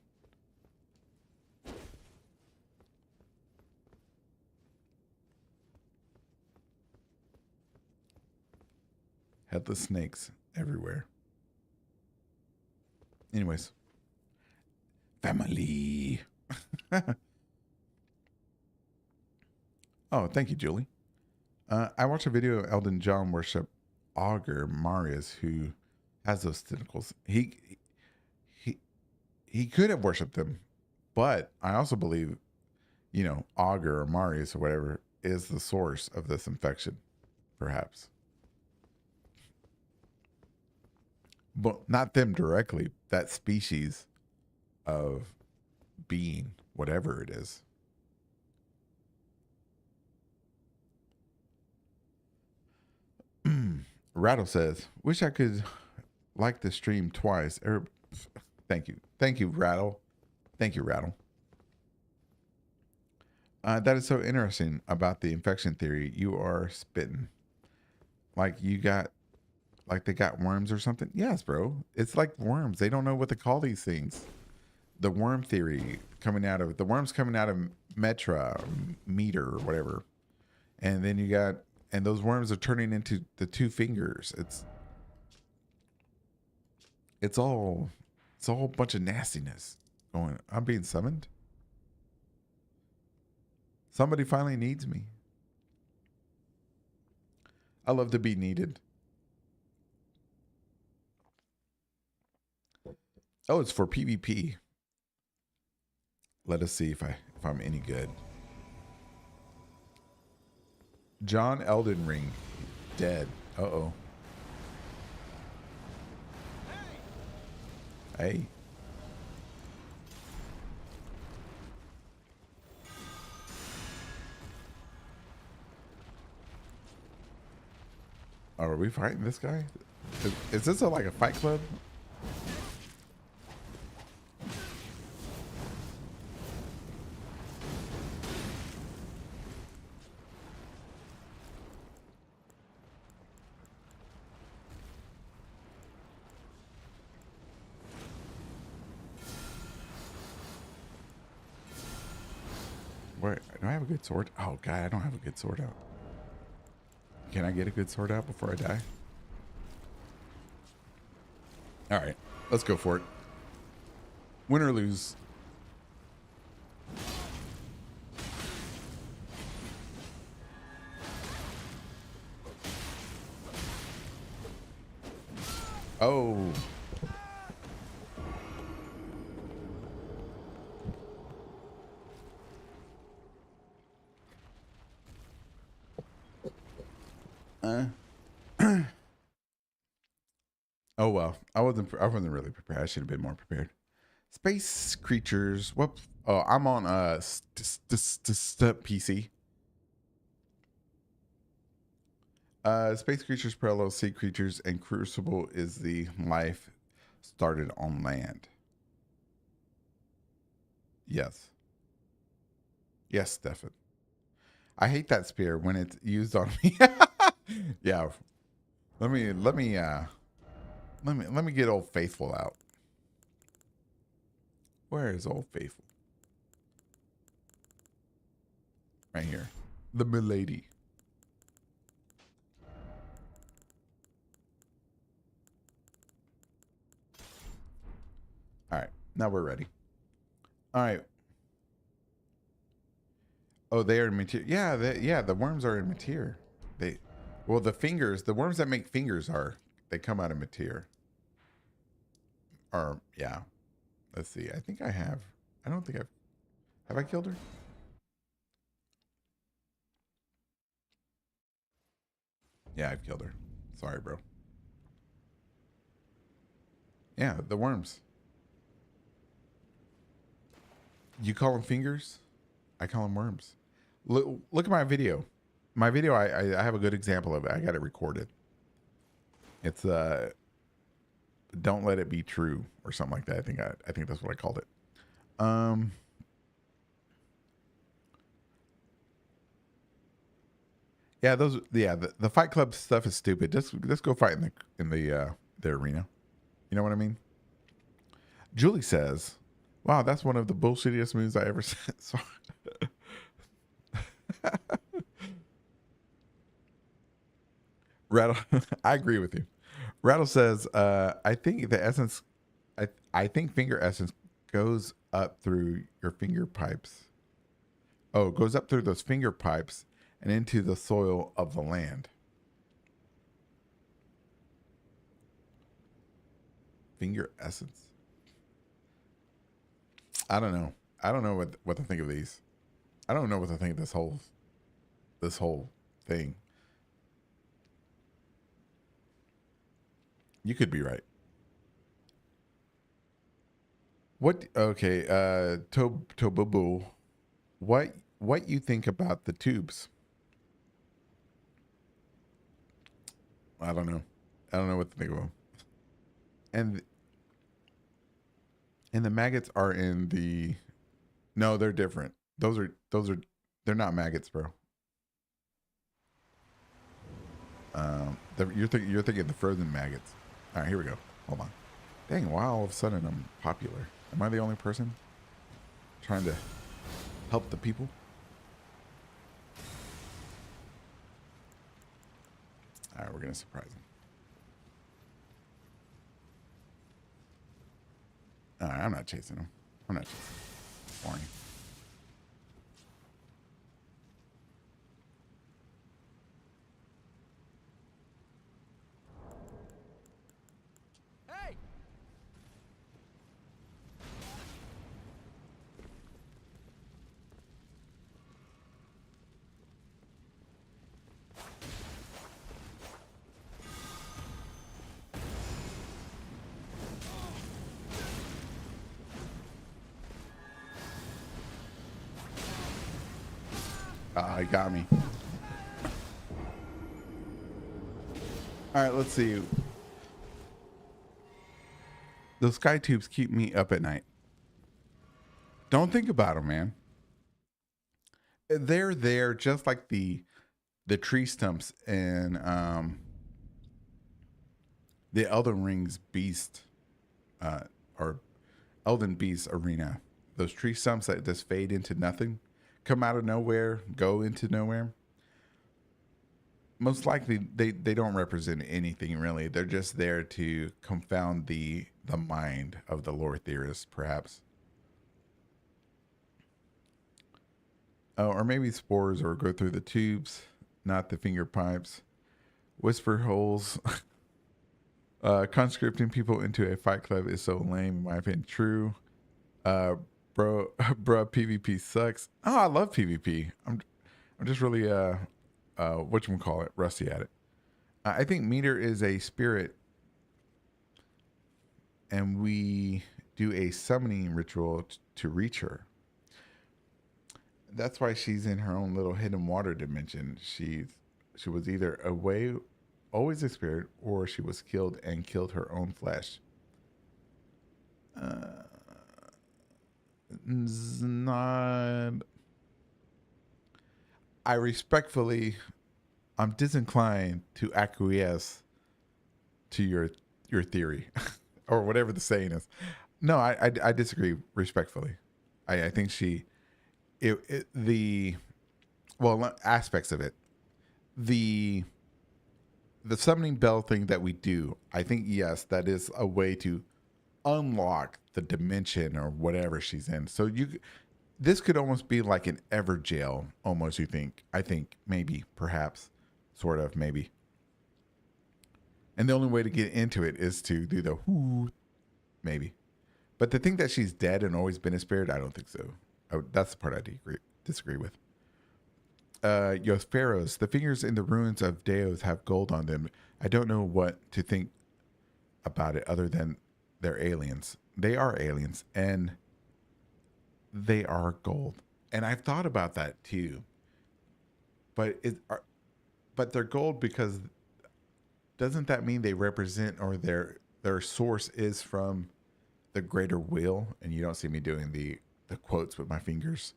Headless snakes everywhere. Anyways. Family. Oh, thank you, Julie. I watched a video of Elden John worship Augur Marius, who has those tentacles. He could have worshipped them, but I also believe, Augur or Marius or whatever is the source of this infection, perhaps. But not them directly, that species of being, whatever it is. Rattle says, wish I could like the stream twice. Thank you. Thank you, Rattle. Thank you, Rattle. That is so interesting about the infection theory. You are spitting. Like they got worms or something. Yes, bro. It's like worms. They don't know what to call these things. The worm theory the worms coming out of Metra, or Meter, or whatever. And then and those worms are turning into the two fingers. It's a whole bunch of nastiness going. I'm being summoned. Somebody finally needs me. I love to be needed. Oh, it's for PvP. Let us see if I'm any good. John Elden Ring, dead. Uh-oh. Hey. Oh, are we fighting this guy? Is this like a fight club? Wait, do I have a good sword? Oh god, I don't have a good sword out. Can I get a good sword out before I die? All right, let's go for it. Win or lose. Oh. Oh well, I wasn't really prepared. I should have been more prepared. Space creatures. What? Oh, I'm on PC. Space creatures parallel sea creatures, and Crucible is the life started on land. Yes. Yes, Stefan. I hate that spear when it's used on me. Yeah. Let me get Old Faithful out. Where is Old Faithful? Right here. The milady. All right. Now we're ready. All right. Oh, they are in material. Yeah, the worms are in material. They, well, the worms that make fingers they come out of material. Or yeah, let's see. I think I have. I don't think have I killed her? Yeah, I've killed her. Sorry, bro. Yeah, the worms. You call them fingers? I call them worms. Look at my video. My video, I have a good example of it. I got it recorded. It's don't let it be true or something like that. I think that's what I called it. Yeah, the Fight Club stuff is stupid. Just go fight in the arena. You know what I mean? Julie says, "Wow, that's one of the bullshittiest moves I ever saw." Rattle, I agree with you. Rattle says, "I think the essence, I think finger essence goes up through your finger pipes. Oh, it goes up through those finger pipes and into the soil of the land." Finger essence. I don't know. I don't know what to think of these. I don't know what to think of this whole thing. You could be right. What? Okay. Tobubu. What you think about the tubes? I don't know. I don't know what to think of them. And the maggots are in the. No, they're different. Those are they're not maggots, bro. You're thinking the frozen maggots. All right, here we go. Hold on. Dang, why all of a sudden I'm popular? Am I the only person trying to help the people? All right, we're gonna surprise him. All right, I'm not chasing him. I'm not chasing him. Boring. Hey! He got me. All right, let's see. Those sky tubes keep me up at night. Don't think about them, man. They're there just like the tree stumps in the Elden Rings Beast or Elden Beast arena. Those tree stumps that just fade into nothing come out of nowhere, go into nowhere. Most likely they don't represent anything really. They're just there to confound the mind of the lore theorists, perhaps. Oh, or maybe spores or go through the tubes, not the finger pipes. Whisper holes. Conscripting people into a fight club is so lame, in my opinion. True. Uh, bro, PvP sucks. Oh, I love PvP. I'm just really whatchamacallit, rusty at it. I think Meter is a spirit, and we do a summoning ritual to reach her. That's why she's in her own little hidden water dimension. She was either away, always a spirit, or she was killed and killed her own flesh. Not. I respectfully, I'm disinclined to acquiesce to your theory, or whatever the saying is. No, I disagree respectfully. I think the well, aspects of it, the the summoning bell thing that we do. I think yes, that is a way to unlock the dimension or whatever she's in. So this could almost be like an ever jail, almost. You think? I think maybe, perhaps, sort of, maybe. And the only way to get into it is to do the whoo, maybe. But to think that she's dead and always been a spirit, I don't think so. That's the part I disagree with. Yo, pharaohs, the fingers in the ruins of Deos have gold on them. I don't know what to think about it other than they're aliens. They are aliens, and they are gold. And I've thought about that too. But but they're gold because doesn't that mean they represent, or their source is from the greater will? And you don't see me doing the quotes with my fingers.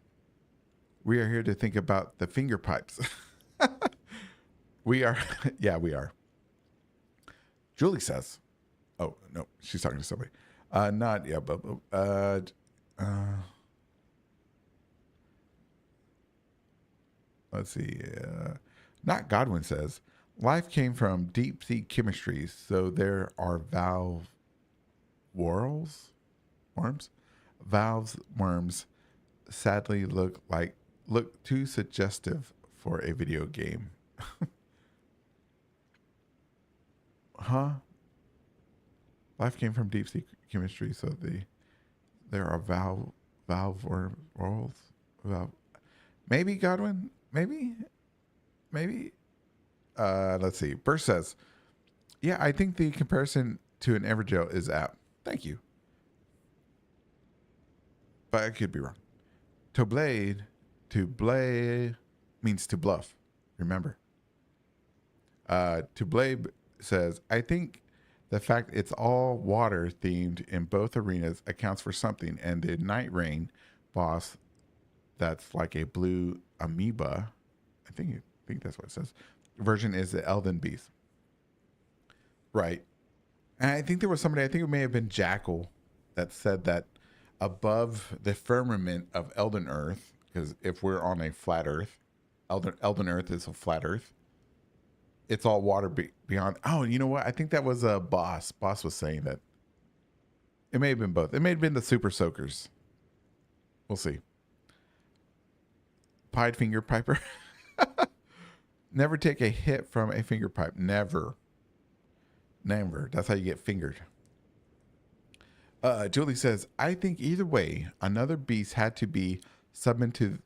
We are here to think about the finger pipes. We are. Yeah, we are. Julie says, oh no, she's talking to somebody. Not yeah, but let's see. Not Godwin says, life came from deep sea chemistry, so there are worms, valves worms. Sadly, look too suggestive for a video game. Huh? Life came from deep sea chemistry, so there are valve worlds. Valve. Maybe Godwin. Maybe. Let's see. Burst says, "Yeah, I think the comparison to an Evergel is apt. Thank you, but I could be wrong. To blade means to bluff. Remember. To blade says, I think the fact it's all water themed in both arenas accounts for something, and the Night Rain boss that's like a blue amoeba, I think that's what it says, version is the Elden beast. Right. And I think there was somebody, I think it may have been Jackal, that said that above the firmament of Elden Earth, because if we're on a flat Earth, Elden Earth is a flat Earth. It's all water beyond. Oh, you know what? I think that was a boss. Boss was saying that. It may have been both. It may have been the Super Soakers. We'll see. Pied finger piper. Never take a hit from a finger pipe. Never. That's how you get fingered. Julie says, I think either way, another beast had to be summoned to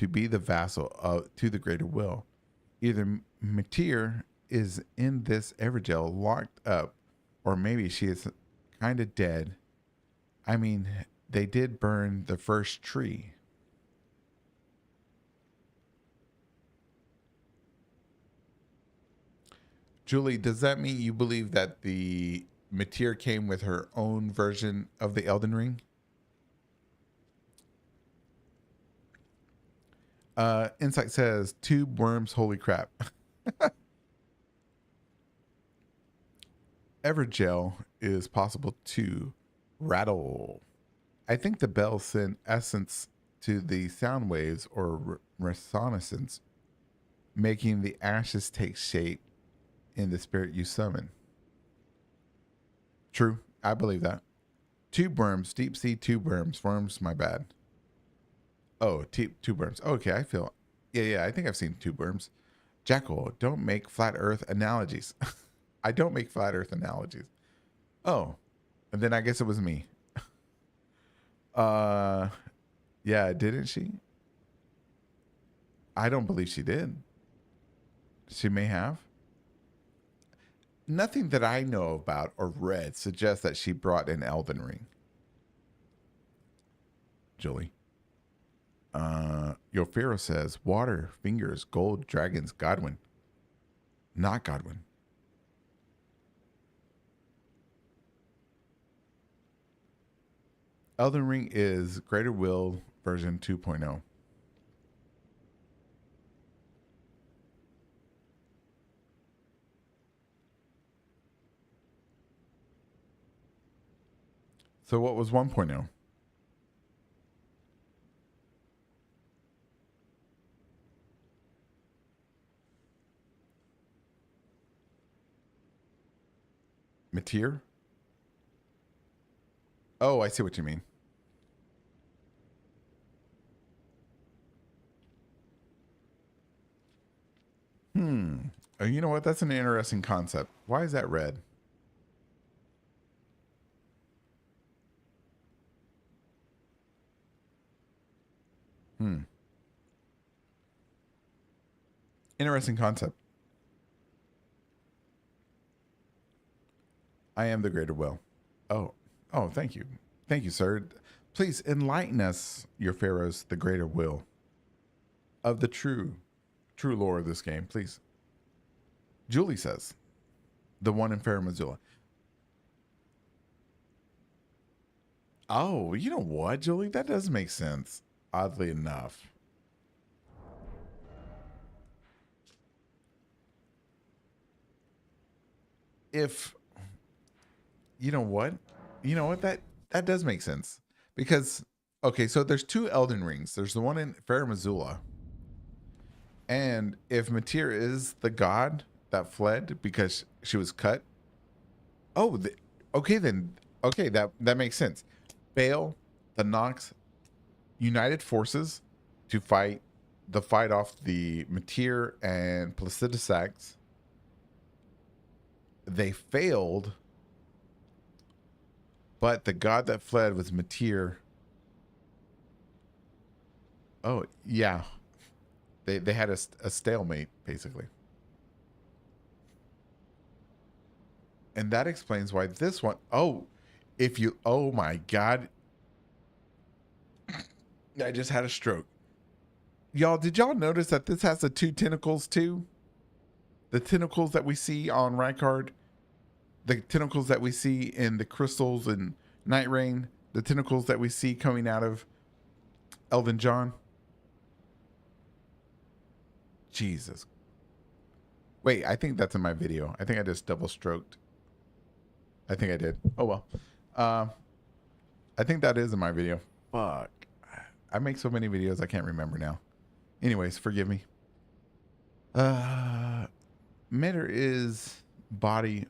be the vassal to the greater will. Either Matir is in this Evergel locked up, or maybe she is kind of dead. I mean, they did burn the first tree. Julie, does that mean you believe that the Matir came with her own version of the Elden Ring? Insight says, tube worms, holy crap. Evergel is possible to rattle. I think the bell sent essence to the sound waves or resonance, making the ashes take shape in the spirit you summon. True, I believe that. Tube worms, deep sea tube worms, my bad. Oh, tube worms. Okay, I feel. Yeah, I think I've seen tube worms. Jackal, don't make flat earth analogies. I don't make flat earth analogies. Oh, and then I guess it was me. Uh, yeah, didn't she? I don't believe she did. She may have. Nothing that I know about or read suggests that she brought an Elden Ring. Julie. Yofiro says, water, fingers, gold, dragons, Godwin. Not Godwin. Elden Ring is Greater Will version 2.0. So what was 1.0? Mateer? Oh, I see what you mean. You know what? That's an interesting concept. Why is that red? Interesting concept. I am the greater will. Oh, thank you. Thank you, sir. Please enlighten us, your pharaohs, the greater will of the true lore of this game, please. Julie says, the one in Fair Missoula. Oh, you know what, Julie? That does make sense, oddly enough. If you know what, that does make sense because okay, so there's two Elden Rings. There's the one in Fair Missoula, and if Mateer is the god that fled because she was cut, oh, okay then, okay that makes sense. Bale, the Nox, united forces to fight off the Mateer and Placidusax. They failed, but the god that fled was Mateer. Oh yeah, they had a stalemate basically, and that explains why this one. Oh, if you, oh my god, I just had a stroke. Y'all, did y'all notice that this has the two tentacles too? The tentacles that we see on Rykard, the tentacles that we see in the crystals and Night Rain, the tentacles that we see coming out of Elden John. Jesus. Wait, I think that's in my video. I think I just double stroked. I think I did. Oh well. I think that is in my video. Fuck. I make so many videos I can't remember now. Anyways, forgive me. Matter is body.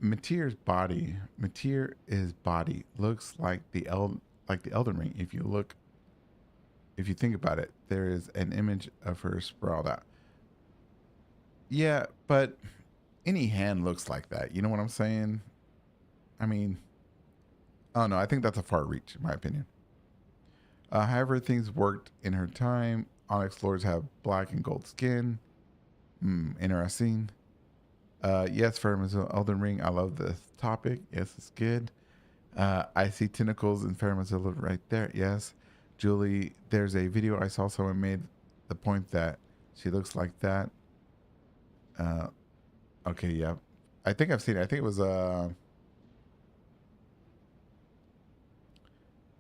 Mateer's body. Mateer is body. Looks like the Elden Ring. If you think about it, there is an image of her sprawled out. Yeah, but any hand looks like that. You know what I'm saying? I mean, oh no, I think that's a far reach, in my opinion. However, things worked in her time. Onyx lords have black and gold skin. Interesting. Yes, for Elden Ring, I love this topic. Yes, it's good. I see tentacles in Faramazilla right there. Yes. Julie, there's a video I saw someone made the point that she looks like that. Okay, yeah. I think I've seen it. I think it was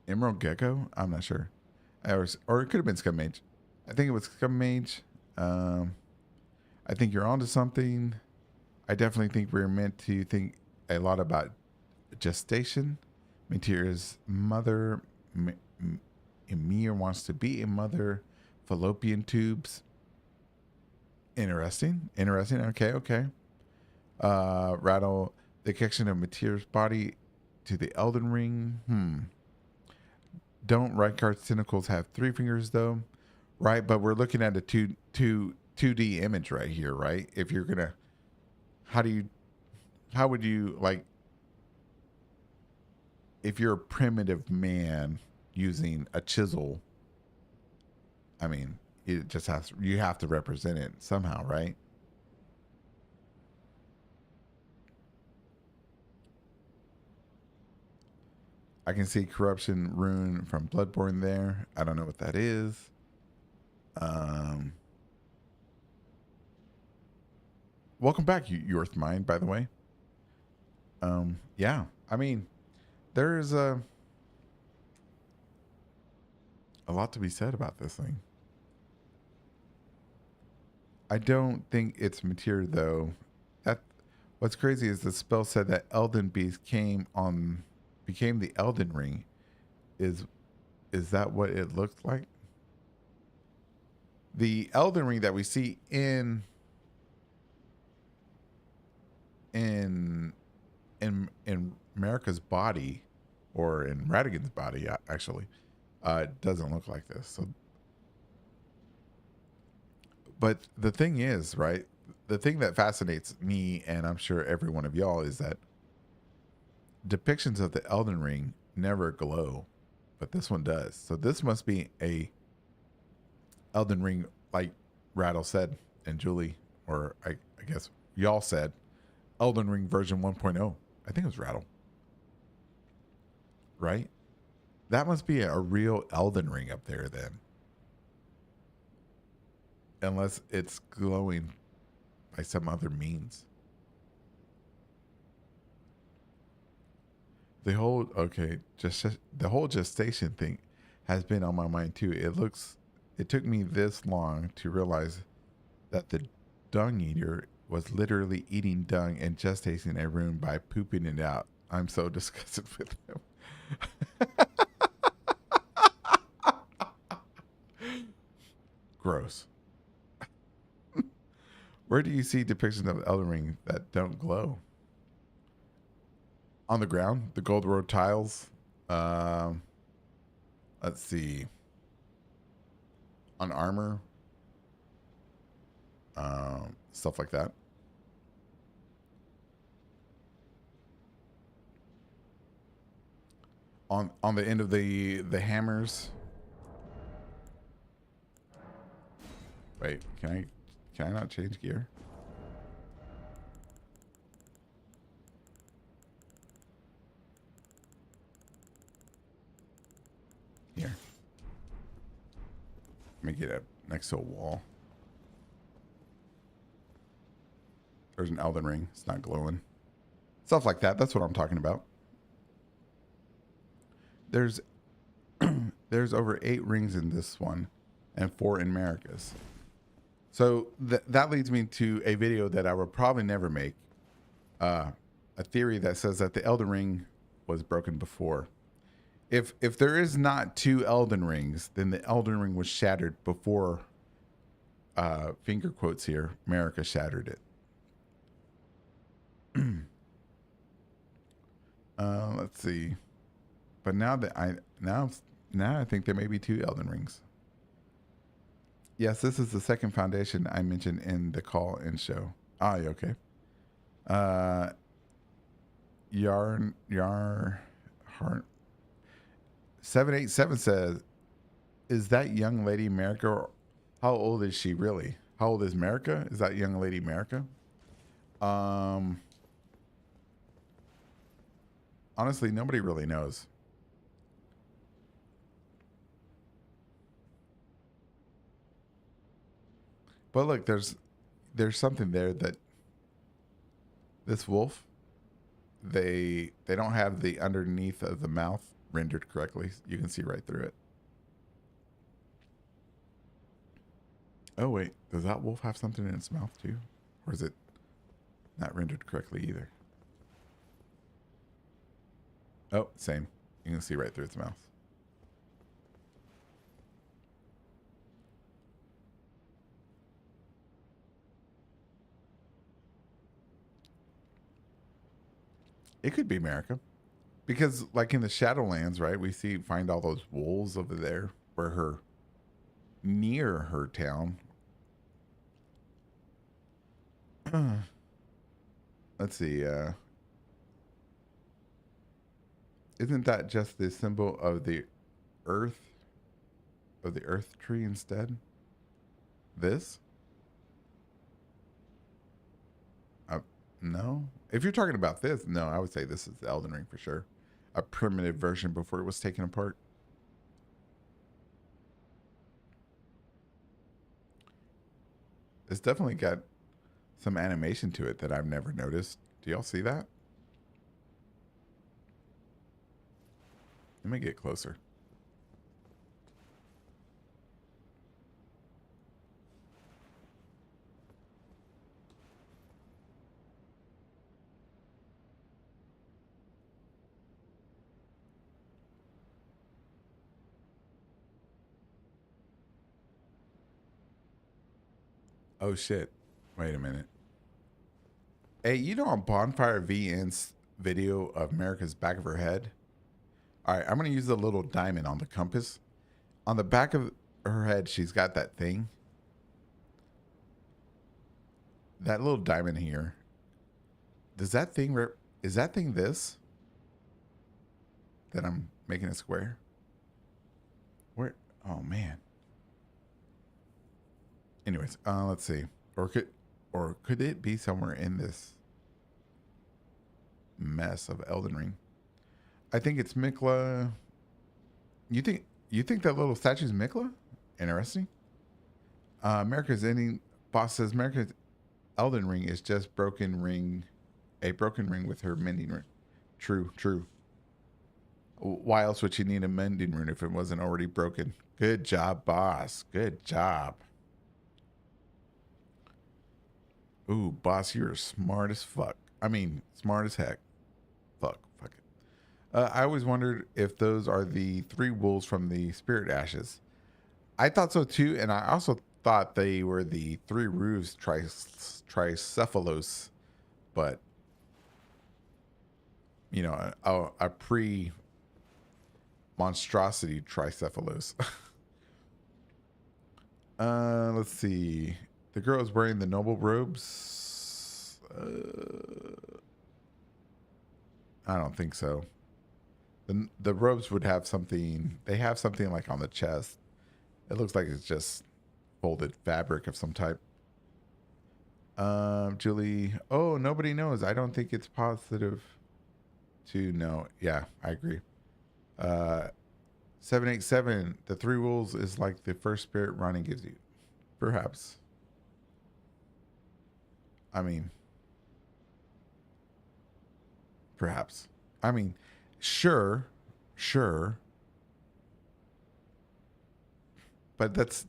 Emerald Gecko. I'm not sure. Or it could have been Scum Mage. I think it was Scum Mage. I think you're onto something. I definitely think we're meant to think a lot about gestation. Mateer's mother, Emir wants to be a mother. Fallopian tubes. Interesting. Interesting. Okay, okay. Rattle the connection of Matir's body to the Elden Ring. Don't Rykard's tentacles have 3 fingers though? Right, but we're looking at a 2D image right here, right? If you're gonna, how would you like, if you're a primitive man using a chisel? I mean, it just has, you have to represent it somehow, right? I can see corruption rune from Bloodborne there. I don't know what that is. Welcome back, you Earthmind, by the way. Yeah, I mean, there's a lot to be said about this thing. I don't think it's material though. That what's crazy is the spell said that Elden Beast became the Elden Ring. Is that what it looked like? The Elden Ring that we see in America's body, or in Radigan's body, actually, doesn't look like this. So, but the thing is, right? The thing that fascinates me, and I'm sure every one of y'all, is that depictions of the Elden Ring never glow, but this one does. So this must be a Elden Ring, like Rattle said, and Julie, or I guess y'all said, Elden Ring version 1.0. I think it was Rattle, right? That must be a real Elden Ring up there then. Unless it's glowing by some other means. The whole, okay, just the whole gestation thing has been on my mind too. It took me this long to realize that the dung eater was literally eating dung and gestating a rune by pooping it out. I'm so disgusted with him. Gross. Where do you see depictions of Elden Ring that don't glow? On the ground, the gold road tiles. Let's see. On armor. Stuff like that. On the end of the hammers. Wait, can I not change gear? Here. Let me get it next to a wall. There's an Elden Ring. It's not glowing. Stuff like that. That's what I'm talking about. There's there's over 8 rings in this one and 4 in America's. So that leads me to a video that I will probably never make. A theory that says that the Elden Ring was broken before. If there is not 2 Elden Rings, then the Elden Ring was shattered before, finger quotes here, America shattered it. Let's see. But now I think there may be 2 Elden Rings. Yes, this is the second foundation I mentioned in the call and show. Ah, okay. Heart 787 says, "Is that young lady America? Or how old is she really? How old is America? Is that young lady America?" Honestly, nobody really knows. But look, there's something there that this wolf, they don't have the underneath of the mouth rendered correctly. You can see right through it. Oh wait, does that wolf have something in its mouth too? Or is it not rendered correctly either? Oh, same. You can see right through its mouth. It could be America. Because like in the Shadowlands, right? Find all those wolves over there where her near her town. Let's see, isn't that just the symbol earth of the earth tree instead? This? Uh, no. If you're talking about this, no, I would say this is the Elden Ring for sure. A primitive version before it was taken apart. It's definitely got some animation to it that I've never noticed. Do y'all see that? Let me get closer. Oh shit. Wait a minute. Hey, you know on Bonfire VN's video of America's back of her head? All right, I'm going to use the little diamond on the compass. On the back of her head, she's got that thing. That little diamond here. Does that thing is that thing this? That I'm making a square? Where? Oh man. Anyways, let's see. Or could it be somewhere in this mess of Elden Ring? I think it's Mikla. You think that little statue is Mikla? Interesting. America's ending boss says America's Elden Ring is just a broken ring with her mending ring. True, true. Why else would she need a mending rune if it wasn't already broken? Good job, boss. Good job. Ooh, boss, you're smart as fuck. I mean, smart as heck. Fuck it. I always wondered if those are the three wolves from the spirit ashes. I thought so too, and I also thought they were the three roofs tricephalos, but you know, a pre monstrosity tricephalos. Let's see. The girl is wearing the noble robes. I don't think so. The robes would have something. They have something like on the chest. It looks like it's just folded fabric of some type. Julie. Oh, nobody knows. I don't think it's positive to know. Yeah, I agree. 787. The three rules is like the first spirit Ronnie gives you. Perhaps. I mean, perhaps. I mean, sure, sure. But that's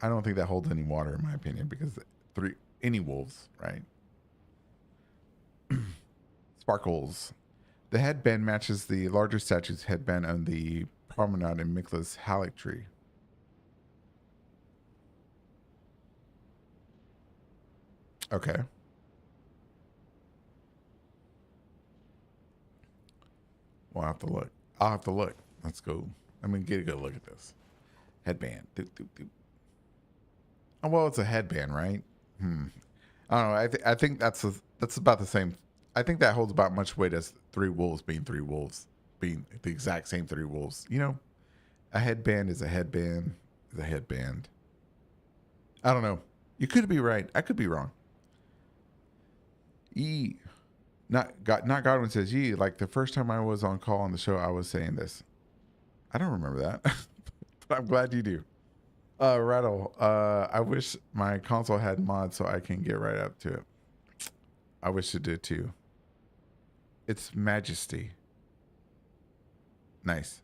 I don't think that holds any water in my opinion because any wolves, right? Sparkles. The headband matches the larger statue's headband on the promenade in Mikla's Halleck tree. Okay. We'll have to look. I'll have to look. Let's go. Let me get a good look at this. Headband. Doop, doop, doop. Oh, well, it's a headband, right? I don't know. I think that's about the same. I think that holds about much weight as three wolves, being the exact same three wolves. You know, a headband is a headband is a headband. I don't know. You could be right. I could be wrong. Not Godwin says like the first time I was on call on the show, I was saying this. I don't remember that, but I'm glad you do. Rattle. I wish my console had mods so I can get right up to it. I wish it did too. It's Majesty. Nice.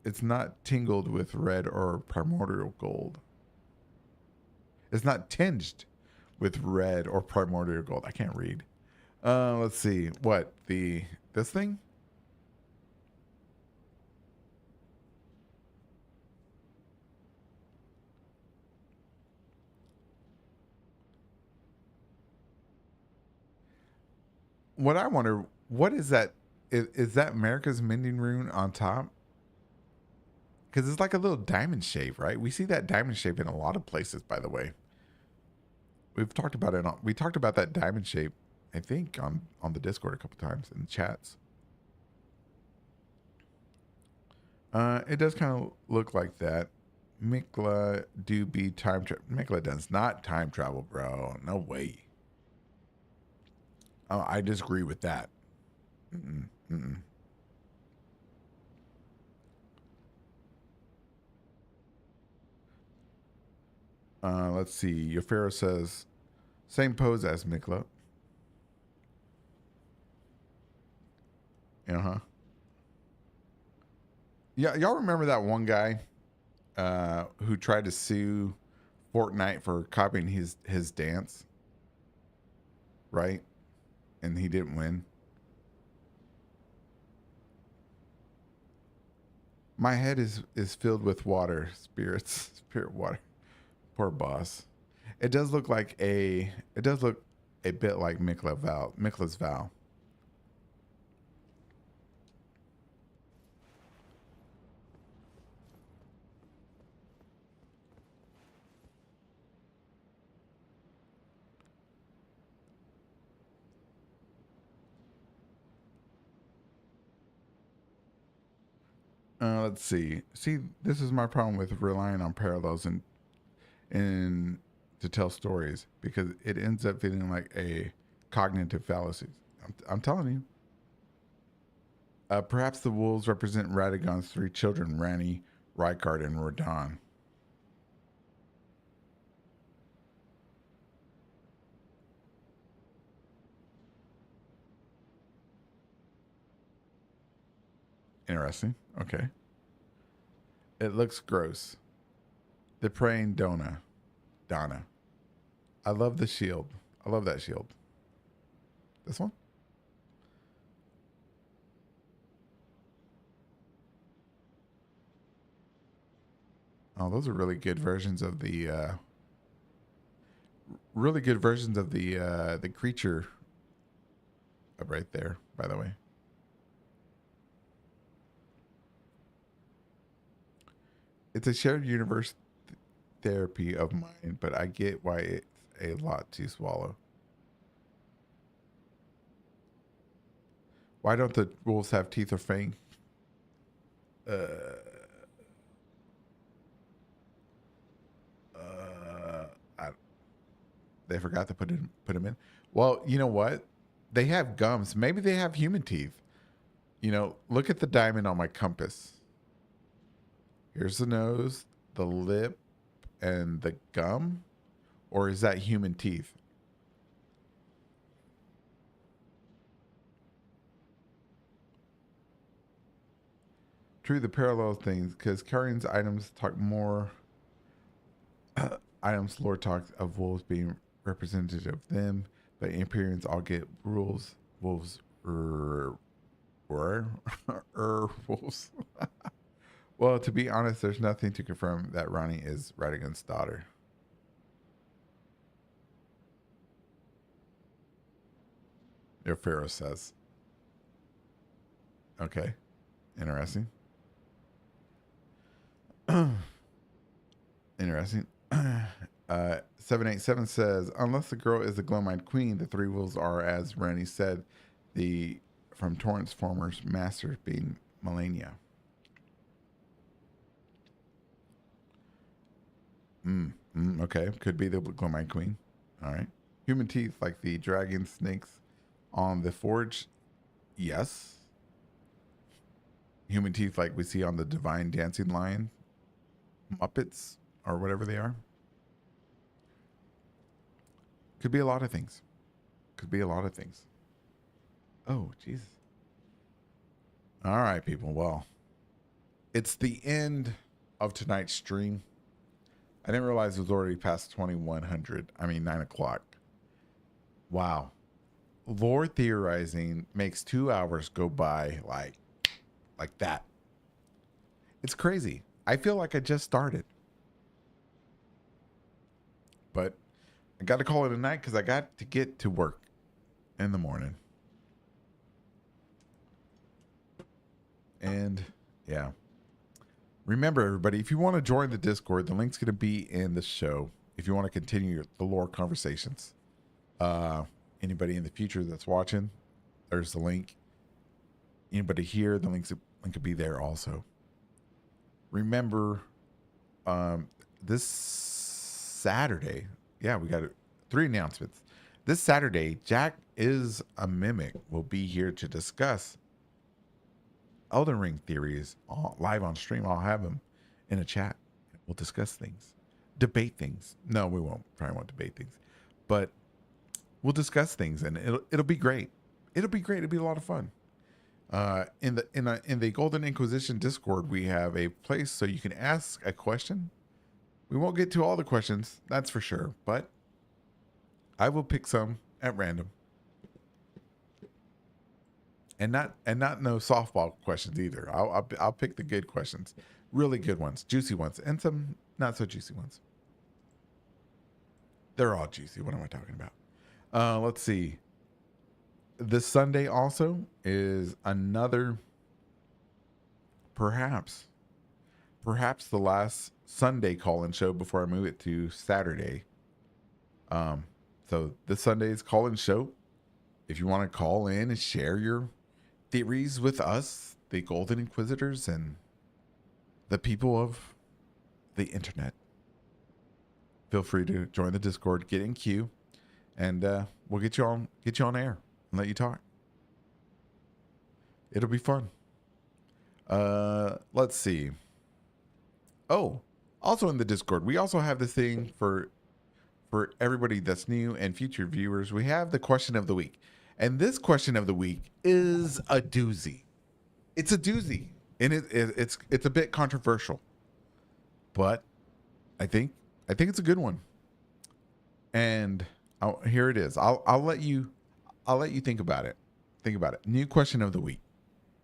It's not tingled with red or primordial gold. It's not tinged with red or primordial gold. I can't read. Let's see. What? This thing? What I wonder, what is that? Is that America's mending rune on top? Because it's like a little diamond shape, right? We see that diamond shape in a lot of places, by the way. We've talked about it. We talked about that diamond shape, I think, on the Discord a couple times in the chats. It does kind of look like that. Mikla do be time travel. Mikla does not time travel, bro. No way. Oh, I disagree with that. Mm-mm, mm-mm. Let's see. Yofero says, same pose as Mikla. Uh-huh. Yeah, y'all remember that one guy who tried to sue Fortnite for copying his dance, right? And he didn't win. My head is filled with water, spirit water. Poor boss. It does look like a. It does look a bit like Mikla's vow. Let's see. See, this is my problem with relying on parallels and to tell stories because it ends up feeling like a cognitive fallacy. I'm telling you. Perhaps the wolves represent Radagon's three children, Rani, Rykard, and Rodan. Interesting. Okay. It looks gross. The praying Donna. I love the shield. I love that shield. This one? Oh, those are really good versions of the creature up right there, by the way. It's a shared universe therapy of mine, but I get why it's a lot to swallow. Why don't the wolves have teeth or fangs? Uh, I, they forgot to put them in. Well, you know what? They have gums. Maybe they have human teeth. You know, look at the diamond on my compass. Here's the nose, the lip, and the gum. Or is that human teeth? True, the parallel things, because Carrion's items talk more. Items lore talks of wolves being representative of them, but Imperians all get rules. Wolves, wolves. Well, to be honest, there's nothing to confirm that Ronnie is Radigan's daughter. Your Pharaoh says. Okay, interesting. Interesting. 787 says, unless the girl is the Glowmine Queen, the three wolves are, as Randy said, the from Torrent's former master being Melania. Okay, could be the Glowmine Queen. All right. Human teeth like the dragon snakes on the forge. Yes. Human teeth like we see on the Divine Dancing Lion. Muppets or whatever they are. Could be a lot of things. Could be a lot of things. Oh, Jesus. All right, people. Well, it's the end of tonight's stream. I didn't realize it was already past 2100. I mean, 9 o'clock. Wow. Lore theorizing makes 2 hours go by like that. It's crazy. I feel like I just started. But I got to call it a night because I got to get to work in the morning. And yeah. Remember, everybody, if you want to join the Discord, the link's going to be in the show. If you want to continue the lore conversations, anybody in the future that's watching, there's the link. Anybody here, the link will be there also. Remember, this Saturday, yeah, we got 3 announcements. This Saturday, Jack is a Mimic will be here to discuss Elden Ring theories live on stream. I'll have him in a chat. We'll discuss things, debate things. No, we won't. Probably won't debate things, but we'll discuss things, and it'll be great. It'll be great. It'll be a lot of fun. In the Golden Inquisition Discord, we have a place so you can ask a question. We won't get to all the questions, that's for sure, but I will pick some at random. And not no softball questions either. I'll pick the good questions, really good ones, juicy ones, and some not so juicy ones. They're all juicy. What am I talking about? Let's see. This Sunday also is another, perhaps the last Sunday call-in show before I move it to Saturday. So this Sunday's call-in show. If you want to call in and share your theories with us, the Golden Inquisitors and the people of the internet, feel free to join the Discord, get in queue, and we'll get you on air and let you talk. It'll be fun. Let's see. Oh, also in the Discord, we also have this thing for everybody that's new and future viewers. We have the question of the week. And this question of the week is a doozy. It's a doozy. And it's a bit controversial. But I think it's a good one. And here it is. I'll let you think about it. Think about it. New question of the week.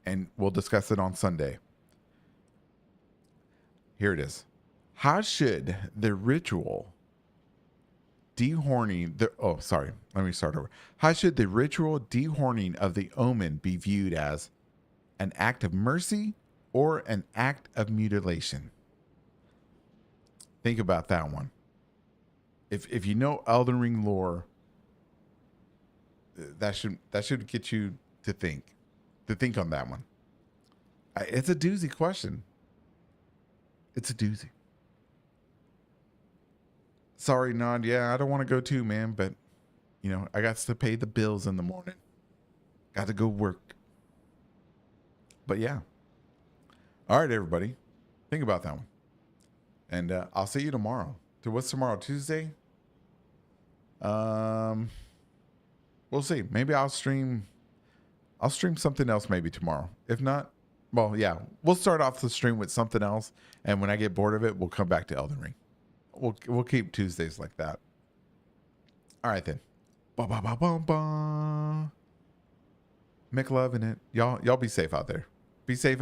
And we'll discuss it on Sunday. Here it is. How should the ritual dehorning let me start over. How should the ritual dehorning of the omen be viewed, as an act of mercy or an act of mutilation? Think about that one. If you know Elden Ring lore, that should get you to think on that one. It's a doozy question. It's a doozy. Sorry, Nod. Yeah, I don't want to go too, man, but I got to pay the bills in the morning. Got to go work. But yeah. All right, everybody. Think about that one. And I'll see you tomorrow. What's tomorrow? Tuesday? We'll see. Maybe I'll stream something else maybe tomorrow. If not, well, yeah, we'll start off the stream with something else, and when I get bored of it, we'll come back to Elden Ring. We'll keep Tuesdays like that. All right then. Ba ba ba ba ba. Make love in it. Y'all be safe out there. Be safe.